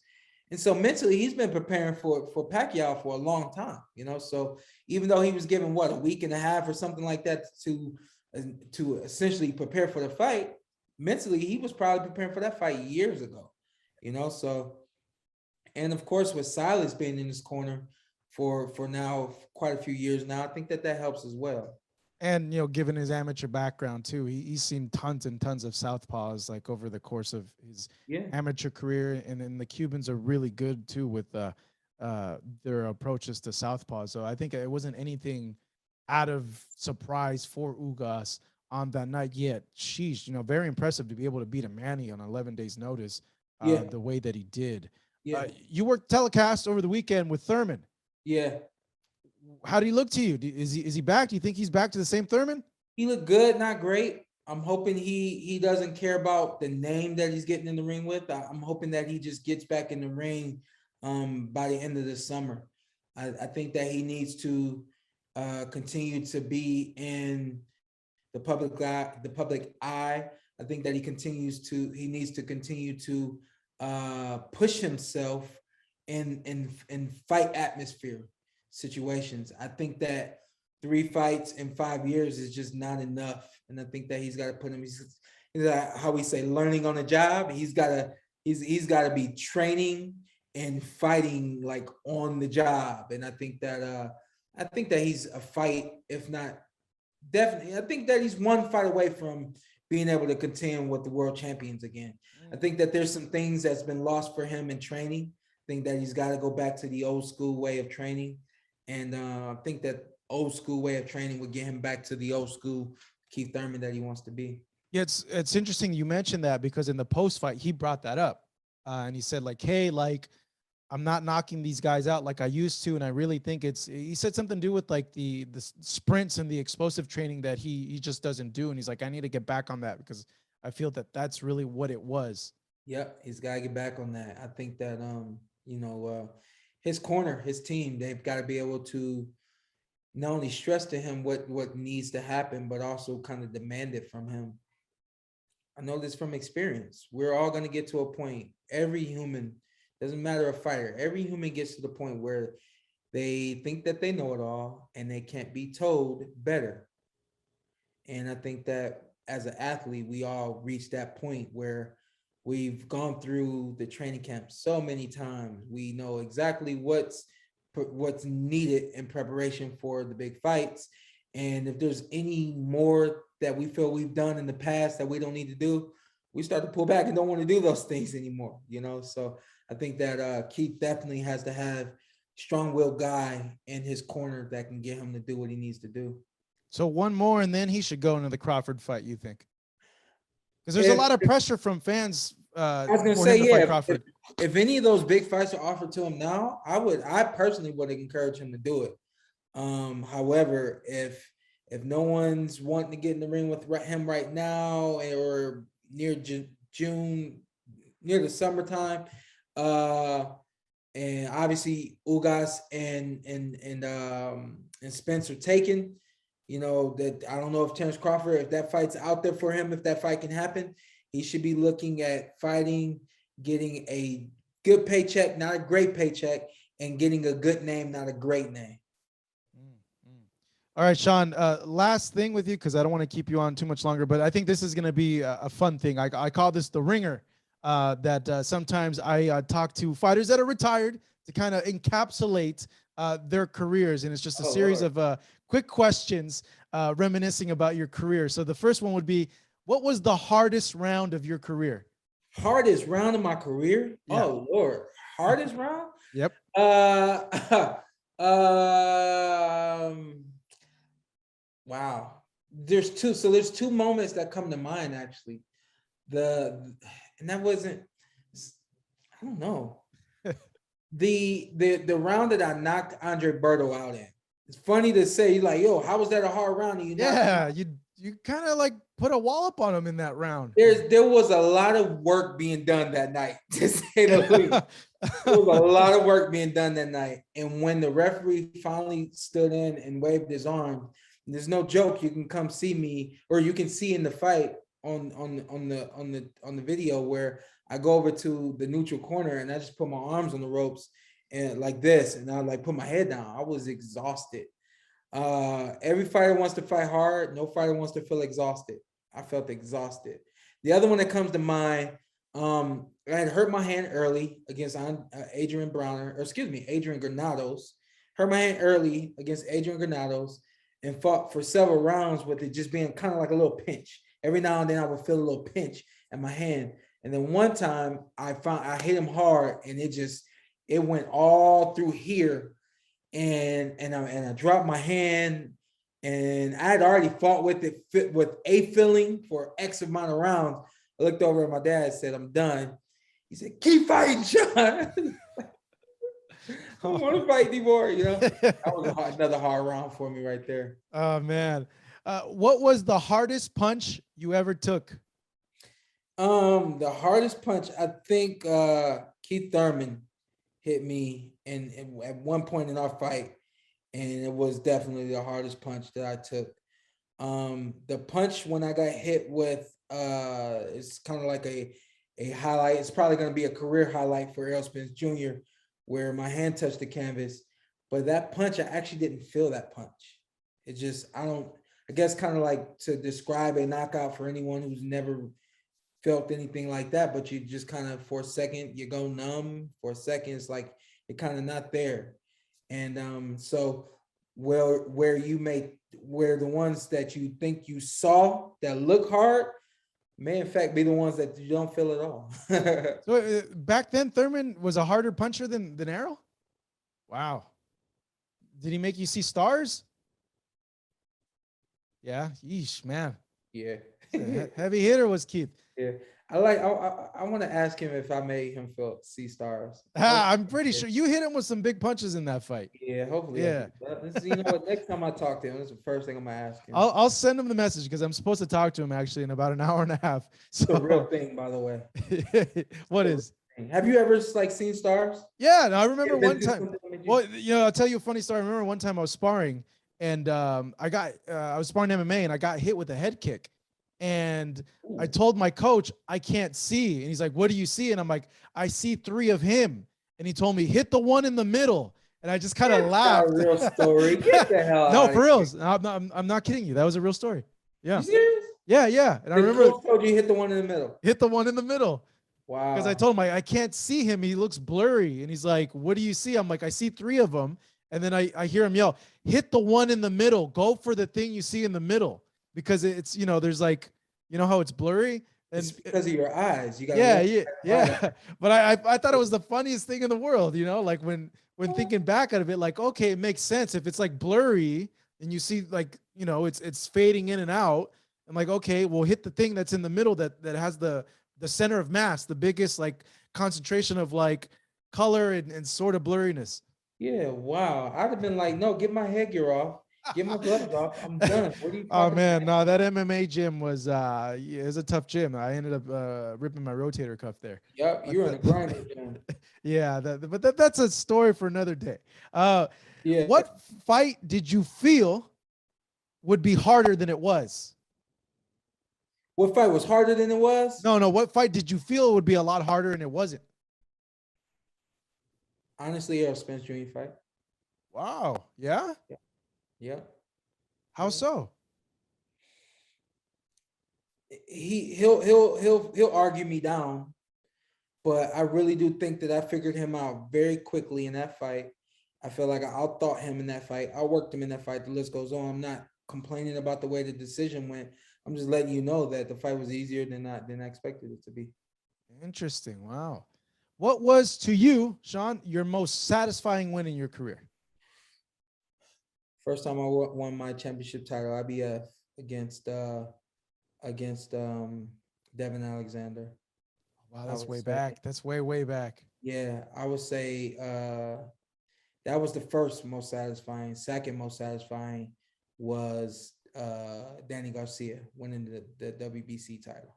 And so mentally, he's been preparing for Pacquiao for a long time, so even though he was given a week and a half or something like that to essentially prepare for the fight, mentally, he was probably preparing for that fight years ago, so. And of course, with Silas being in his corner for now quite a few years now, I think that helps as well. And given his amateur background too, he's seen tons and tons of southpaws like over the course of his amateur career, and then the Cubans are really good too with their approaches to southpaws. So I think it wasn't anything out of surprise for Ugas on that night yet. Sheesh, very impressive to be able to beat a Manny on 11 days notice the way that he did. Yeah. You worked telecast over the weekend with Thurman. Yeah. How did he look to you? Is he back? Do you think he's back to the same Thurman? He looked good, not great. I'm hoping he doesn't care about the name that he's getting in the ring with. I'm hoping that he just gets back in the ring by the end of the summer. I think that he needs to continue to be in the public eye. I think that he needs to continue to push himself in fight atmosphere situations. I think that 3 fights in 5 years is just not enough, and I think that he's got to put him. He's how we say, learning on the job. He's got to be training and fighting like on the job, and I think that he's a fight, if not definitely. I think that he's one fight away from being able to contend with the world champions again. I think that there's some things that's been lost for him in training. I think that he's got to go back to the old school way of training. And I think that old school way of training would get him back to the old school Keith Thurman that he wants to be. Yeah, it's interesting you mentioned that, because in the post fight, he brought that up. And he said, like, hey, like, I'm not knocking these guys out like I used to. And I really think he said something to do with like the sprints and the explosive training that he just doesn't do. And he's like, I need to get back on that, because I feel that that's really what it was. Yep, he's got to get back on that. I think that his corner, his team, they've got to be able to not only stress to him what needs to happen, but also kind of demand it from him. I know this from experience. We're all going to get to a point. Every human, doesn't matter a fighter, every human gets to the point where they think that they know it all and they can't be told better. And I think that as an athlete, we all reach that point where we've gone through the training camp so many times. We know exactly what's needed in preparation for the big fights. And if there's any more that we feel we've done in the past that we don't need to do, we start to pull back and don't want to do those things anymore, So I think that Keith definitely has to have strong-willed guy in his corner that can get him to do what he needs to do. So one more, and then he should go into the Crawford fight, you think? Because there's a lot of pressure from fans. I was going to say, yeah, if any of those big fights are offered to him now, I personally would encourage him to do it. However, if no one's wanting to get in the ring with him right now, or near June, near the summertime, and obviously Ugas and Spence are taken, that I don't know if Terence Crawford, if that fight's out there for him, if that fight can happen, he should be looking at fighting, getting a good paycheck, not a great paycheck, and getting a good name, not a great name. All right, Shawn, last thing with you, because I don't want to keep you on too much longer, but I think this is going to be a fun thing. I call this the ringer, that sometimes I talk to fighters that are retired to kind of encapsulate their careers. And it's just a series of quick questions reminiscing about your career. So the first one would be, what was the hardest round of your career? Hardest round of my career? Yeah. Oh, Lord. Hardest round? Yep. Wow. There's two moments that come to mind, actually. And that wasn't, I don't know. the round that I knocked Andre Berto out in. It's funny to say, like, yo, how was that a hard round? You kind of like put a wallop on him in that round. There was a lot of work being done that night, to say the least. There was a lot of work being done that night. And when the referee finally stood in and waved his arm, there's no joke. You can come see me, or you can see in the fight on the video where I go over to the neutral corner and I just put my arms on the ropes and like this, and I like put my head down. I was exhausted. Every fighter wants to fight hard. No fighter wants to feel exhausted. I felt exhausted. The other one that comes to mind, I had hurt my hand early against Adrian Granados. Hurt my hand early against Adrian Granados and fought for several rounds with it just being kind of like a little pinch. Every now and then I would feel a little pinch at my hand. And then one time I hit him hard and it went all through here. And I dropped my hand, and I had already fought with it with a feeling for X amount of rounds. I looked over at my dad and said, I'm done. He said, keep fighting, Shawn. I don't want to fight anymore. That was another hard round for me right there. Oh, man. What was the hardest punch you ever took? The hardest punch, I think Keith Thurman hit me at one point in our fight, and it was definitely the hardest punch that I took. The punch when I got hit with, it's kind of like a highlight. It's probably going to be a career highlight for Errol Spence Jr. where my hand touched the canvas, but that punch, I actually didn't feel that punch. It just, I guess kind of like to describe a knockout for anyone who's never felt anything like that, but you just kind of, for a second, you go numb. For a second, it's like you're kind of not there. And so where the ones that you think you saw that look hard may in fact be the ones that you don't feel at all. So back then, Thurman was a harder puncher than Errol. Wow. Did he make you see stars? Yeah. Yeesh, man. Yeah. Heavy hitter was Keith. Yeah. I want to ask him if I made him feel see stars. I'm pretty sure you hit him with some big punches in that fight. Yeah, hopefully. Yeah. You know what? Next time I talk to him, that's the first thing I'm gonna ask him. I'll send him the message because I'm supposed to talk to him actually in about an hour and a half. So It's a real thing, by the way. What is? Have you ever like seen stars? Yeah, no, I remember one time. Well, Well, I'll tell you a funny story. I remember one time I was sparring and I was sparring MMA and I got hit with a head kick. And I told my coach, I can't see. And he's like, what do you see? And I'm like, I see 3 of him. And he told me, hit the one in the middle. And I just kind of laughed. Not a real story. Get the hell No, out for of real. I'm not kidding you. That was a real story. Yeah. You serious? Yeah. And I The remember coach told you hit the one in the middle. hit the one in the middle. Wow. Because I told him I can't see him. He looks blurry. And he's like, what do you see? I'm like, I see 3 of them. And then I hear him yell, hit the one in the middle. Go for the thing you see in the middle. Because it's, there's like, how it's blurry. And it's because of your eyes. You got yeah. But I thought it was the funniest thing in the world, like when thinking back out of it, like, okay, it makes sense. If it's like blurry and you see like, it's fading in and out. I'm like, okay, well, hit the thing that's in the middle that has the center of mass, the biggest like concentration of like color and sort of blurriness. Yeah, wow. I'd have been like, no, get my headgear off. Get my gloves off. I'm done. What are you Oh talking man, about? no, that MMA gym was it was a tough gym. I ended up ripping my rotator cuff there. Yep, you're in a grinder gym. Yeah, but that's a story for another day. Yeah. What fight did you feel would be harder than it was? What fight was harder than it was? No. What fight did you feel would be a lot harder and it wasn't? Honestly, Errol Spence Jr. fight. Wow. Yeah. Yeah. How so? He'll argue me down, but I really do think that I figured him out very quickly in that fight. I feel like I outthought him in that fight. I worked him in that fight. The list goes on. I'm not complaining about the way the decision went. I'm just letting you know that the fight was easier than I expected it to be. Interesting. Wow. What was to you, Shawn, your most satisfying win in your career? First time I won my championship title, IBF, against Devin Alexander. Wow, that's way back. That's way back. Yeah, I would say that was the first most satisfying. Second most satisfying was Danny Garcia winning the WBC title.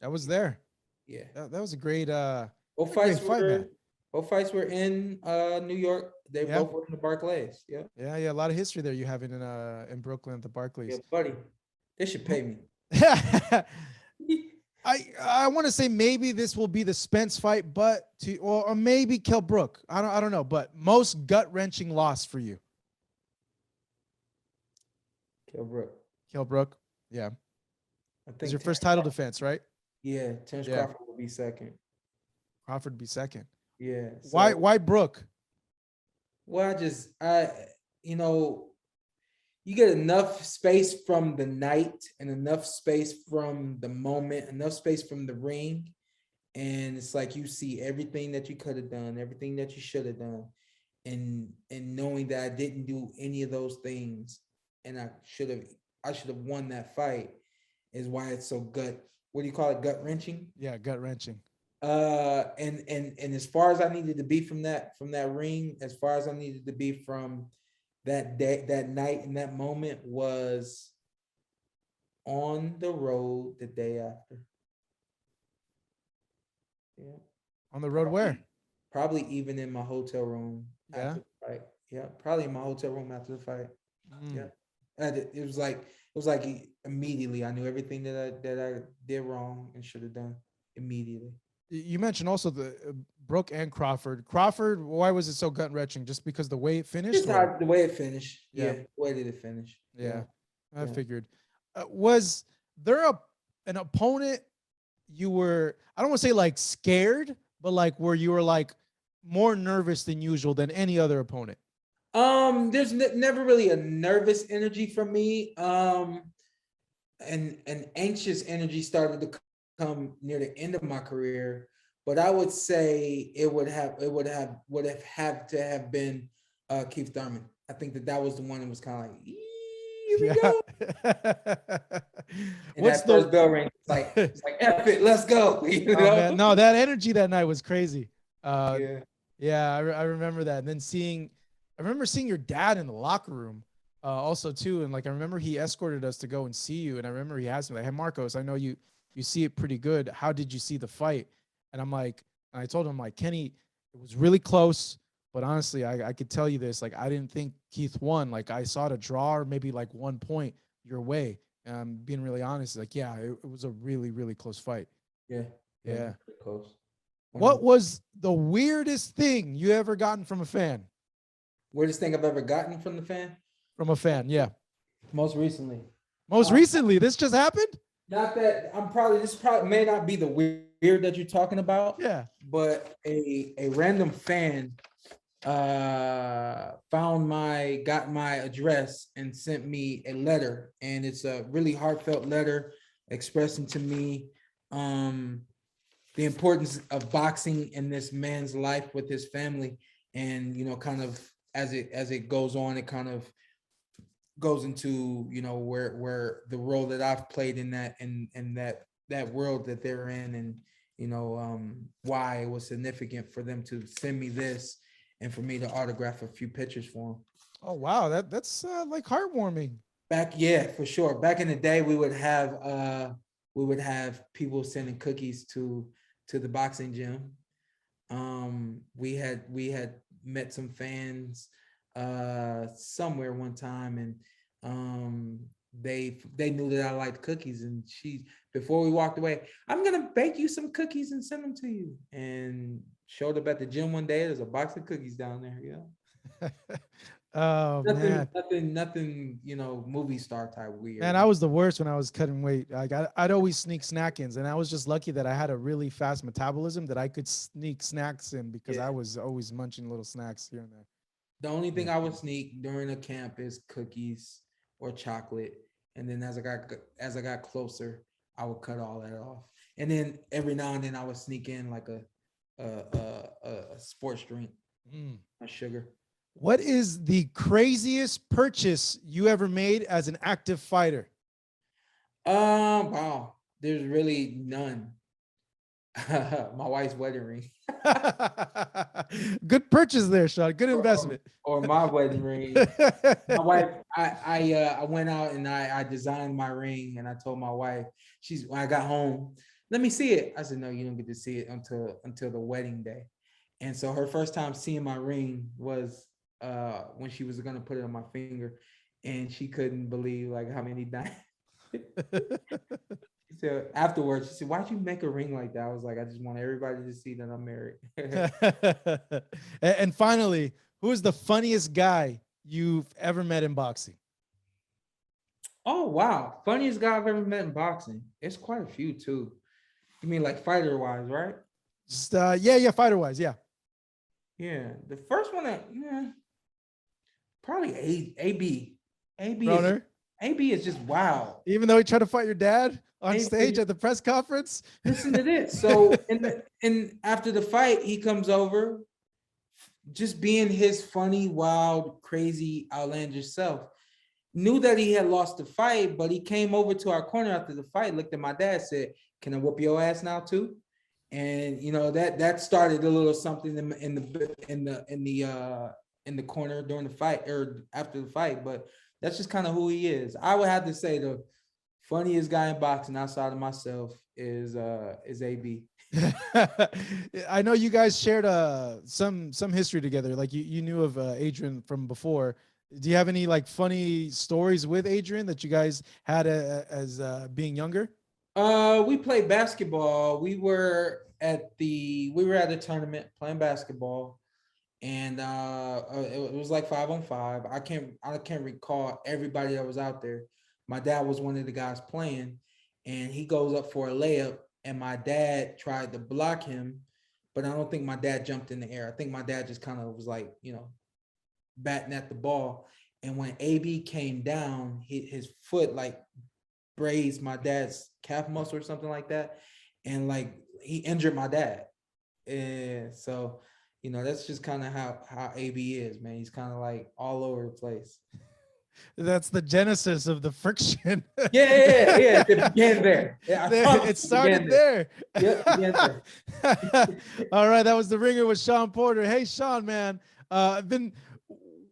I was there. Yeah, that was a great both fights were in New York. They both were in the Barclays. Yeah. Yeah, a lot of history there you have in Brooklyn at the Barclays. Yeah, buddy. They should pay me. I want to say maybe this will be the Spence fight, but or maybe Kell Brook. I don't know, but most gut-wrenching loss for you. Kell Brook. Yeah. I think it's your first title defense, right? Yeah, Terence Crawford will be second. Crawford would be second. Yeah. So, why Brook? Well, you get enough space from the night and enough space from the moment, enough space from the ring. And it's like you see everything that you could have done, everything that you should have done. And knowing that I didn't do any of those things and I should have won that fight is why it's so what do you call it? Gut wrenching? Yeah, gut wrenching. And as far as I needed to be from that ring, as far as I needed to be from that day, that night, and that moment was on the road the day after. Yeah. On the road where? Probably even in my hotel room after the fight. Yeah, probably in my hotel room after the fight. Yeah. It was like immediately I knew everything that I did wrong and should have done immediately. You mentioned also the Brooke and Crawford. Crawford, why was it so gut wrenching? Just because the way it finished, Just or how the way it finished. yeah, Yeah, the way did it finish? yeah, Yeah, I yeah. figured. Was there an opponent you were? I don't want to say like scared, but like where you were like more nervous than usual than any other opponent. There's never really a nervous energy from me. And an anxious energy started to come near the end of my career. But I would say it would have had to have been Keith Thurman. I think that was the one that was kind of like, here we Yeah. go. And What's that the? first bell ring, it's like F it, let's go. You Oh man, know? no, that energy that night was crazy. Uh, Yeah. yeah, I remember that. And then I remember seeing your dad in the locker room, also too. And like, I remember he escorted us to go and see you. And I remember he asked me like, "Hey, Marcos, I know you see it pretty good. How did you see the fight?" And I'm like, and I told him like, Kenny, it was really close, but honestly, I could tell you this, like, I didn't think Keith won. Like, I saw it a draw or maybe like 1 point your way. Being really honest, like, yeah, it was a really, really close fight. Yeah. Yeah. Yeah. Pretty close. What 100. was the weirdest thing you ever gotten from a fan? Weirdest thing I've ever gotten from the fan? From a fan, yeah. Most recently. Most Uh, recently, this just happened? Not that this probably may not be the weird that you're talking about, Yeah. but a random fan got my address and sent me a letter, and it's a really heartfelt letter expressing to me the importance of boxing in this man's life with his family. And kind of as it goes on, it kind of goes into where the role that I've played in that world that they're in, and why it was significant for them to send me this and for me to autograph a few pictures for them. Oh wow, that's like heartwarming. Yeah, for sure. Back in the day, we would have people sending cookies to the boxing gym. We had met some fans somewhere one time, and they knew that I liked cookies, and before we walked away, I'm gonna bake you some cookies and send them to you, and showed up at the gym one day. There's a box of cookies down there. Oh man. Nothing, movie star type weird. Man, I was the worst when I was cutting weight. Like I'd always sneak snack ins, and I was just lucky that I had a really fast metabolism that I could sneak snacks in because I was always munching little snacks here and there. The only thing I would sneak during a camp is cookies or chocolate, and then as I got closer, I would cut all that off. And then every now and then I would sneak in like a sports drink, a sugar. What is the craziest purchase you ever made as an active fighter? Wow, there's really none. My wife's wedding ring. Good purchase there, Shawn. Good investment. Or my wedding ring. My wife, I went out and I designed my ring, and I told my wife, when I got home, let me see it. I said, no, you don't get to see it until the wedding day. And so her first time seeing my ring was when she was gonna put it on my finger, and she couldn't believe like how many diamonds. So afterwards, she said, "Why'd you make a ring like that?" I was like, "I just want everybody to see that I'm married." And finally, who is the funniest guy you've ever met in boxing? Oh wow, funniest guy I've ever met in boxing. It's quite a few too. You mean like fighter wise, right? Just yeah, fighter wise, yeah. Yeah, the first one probably AB. Broner. AB is just wow. Even though he tried to fight your dad on stage at the press conference. Listen to this. So in after the fight, he comes over, just being his funny, wild, crazy, outlandish self. Knew that he had lost the fight, but he came over to our corner after the fight, looked at my dad, said, "Can I whoop your ass now too?" And that started a little something in the corner during the fight or after the fight. But that's just kind of who he is. I would have to say the funniest guy in boxing outside of myself is AB. I know you guys shared some history together. Like you knew of Adrian from before. Do you have any like funny stories with Adrian that you guys had as being younger? We played basketball. We were at a tournament playing basketball, and it was like 5-on-5. I can't recall everybody that was out there. My dad was one of the guys playing, and he goes up for a layup, and my dad tried to block him, but I don't think my dad jumped in the air. I think my dad just kind of was like, batting at the ball. And when AB came down, his foot like grazed my dad's calf muscle or something like that, and like he injured my dad. And so, that's just kind of how AB is, man. He's kind of like all over the place. That's the genesis of the friction. Yeah. It began there. Yeah, It started there. Yeah, it began there. All right, that was the Ringer with Shawn Porter. Hey, Shawn, man, I've been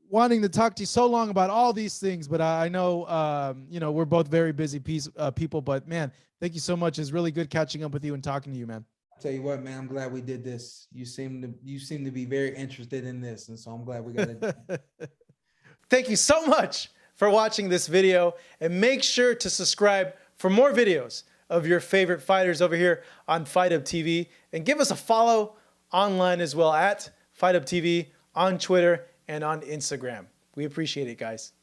wanting to talk to you so long about all these things, but I know, we're both very busy people. But man, thank you so much. It's really good catching up with you and talking to you, man. I'll tell you what, man, I'm glad we did this. You seem to be very interested in this, and so I'm glad we got it. Thank you so much for watching this video, and make sure to subscribe for more videos of your favorite fighters over here on Fight Up TV, and give us a follow online as well at Fight Up TV on Twitter and on Instagram. We appreciate it, guys.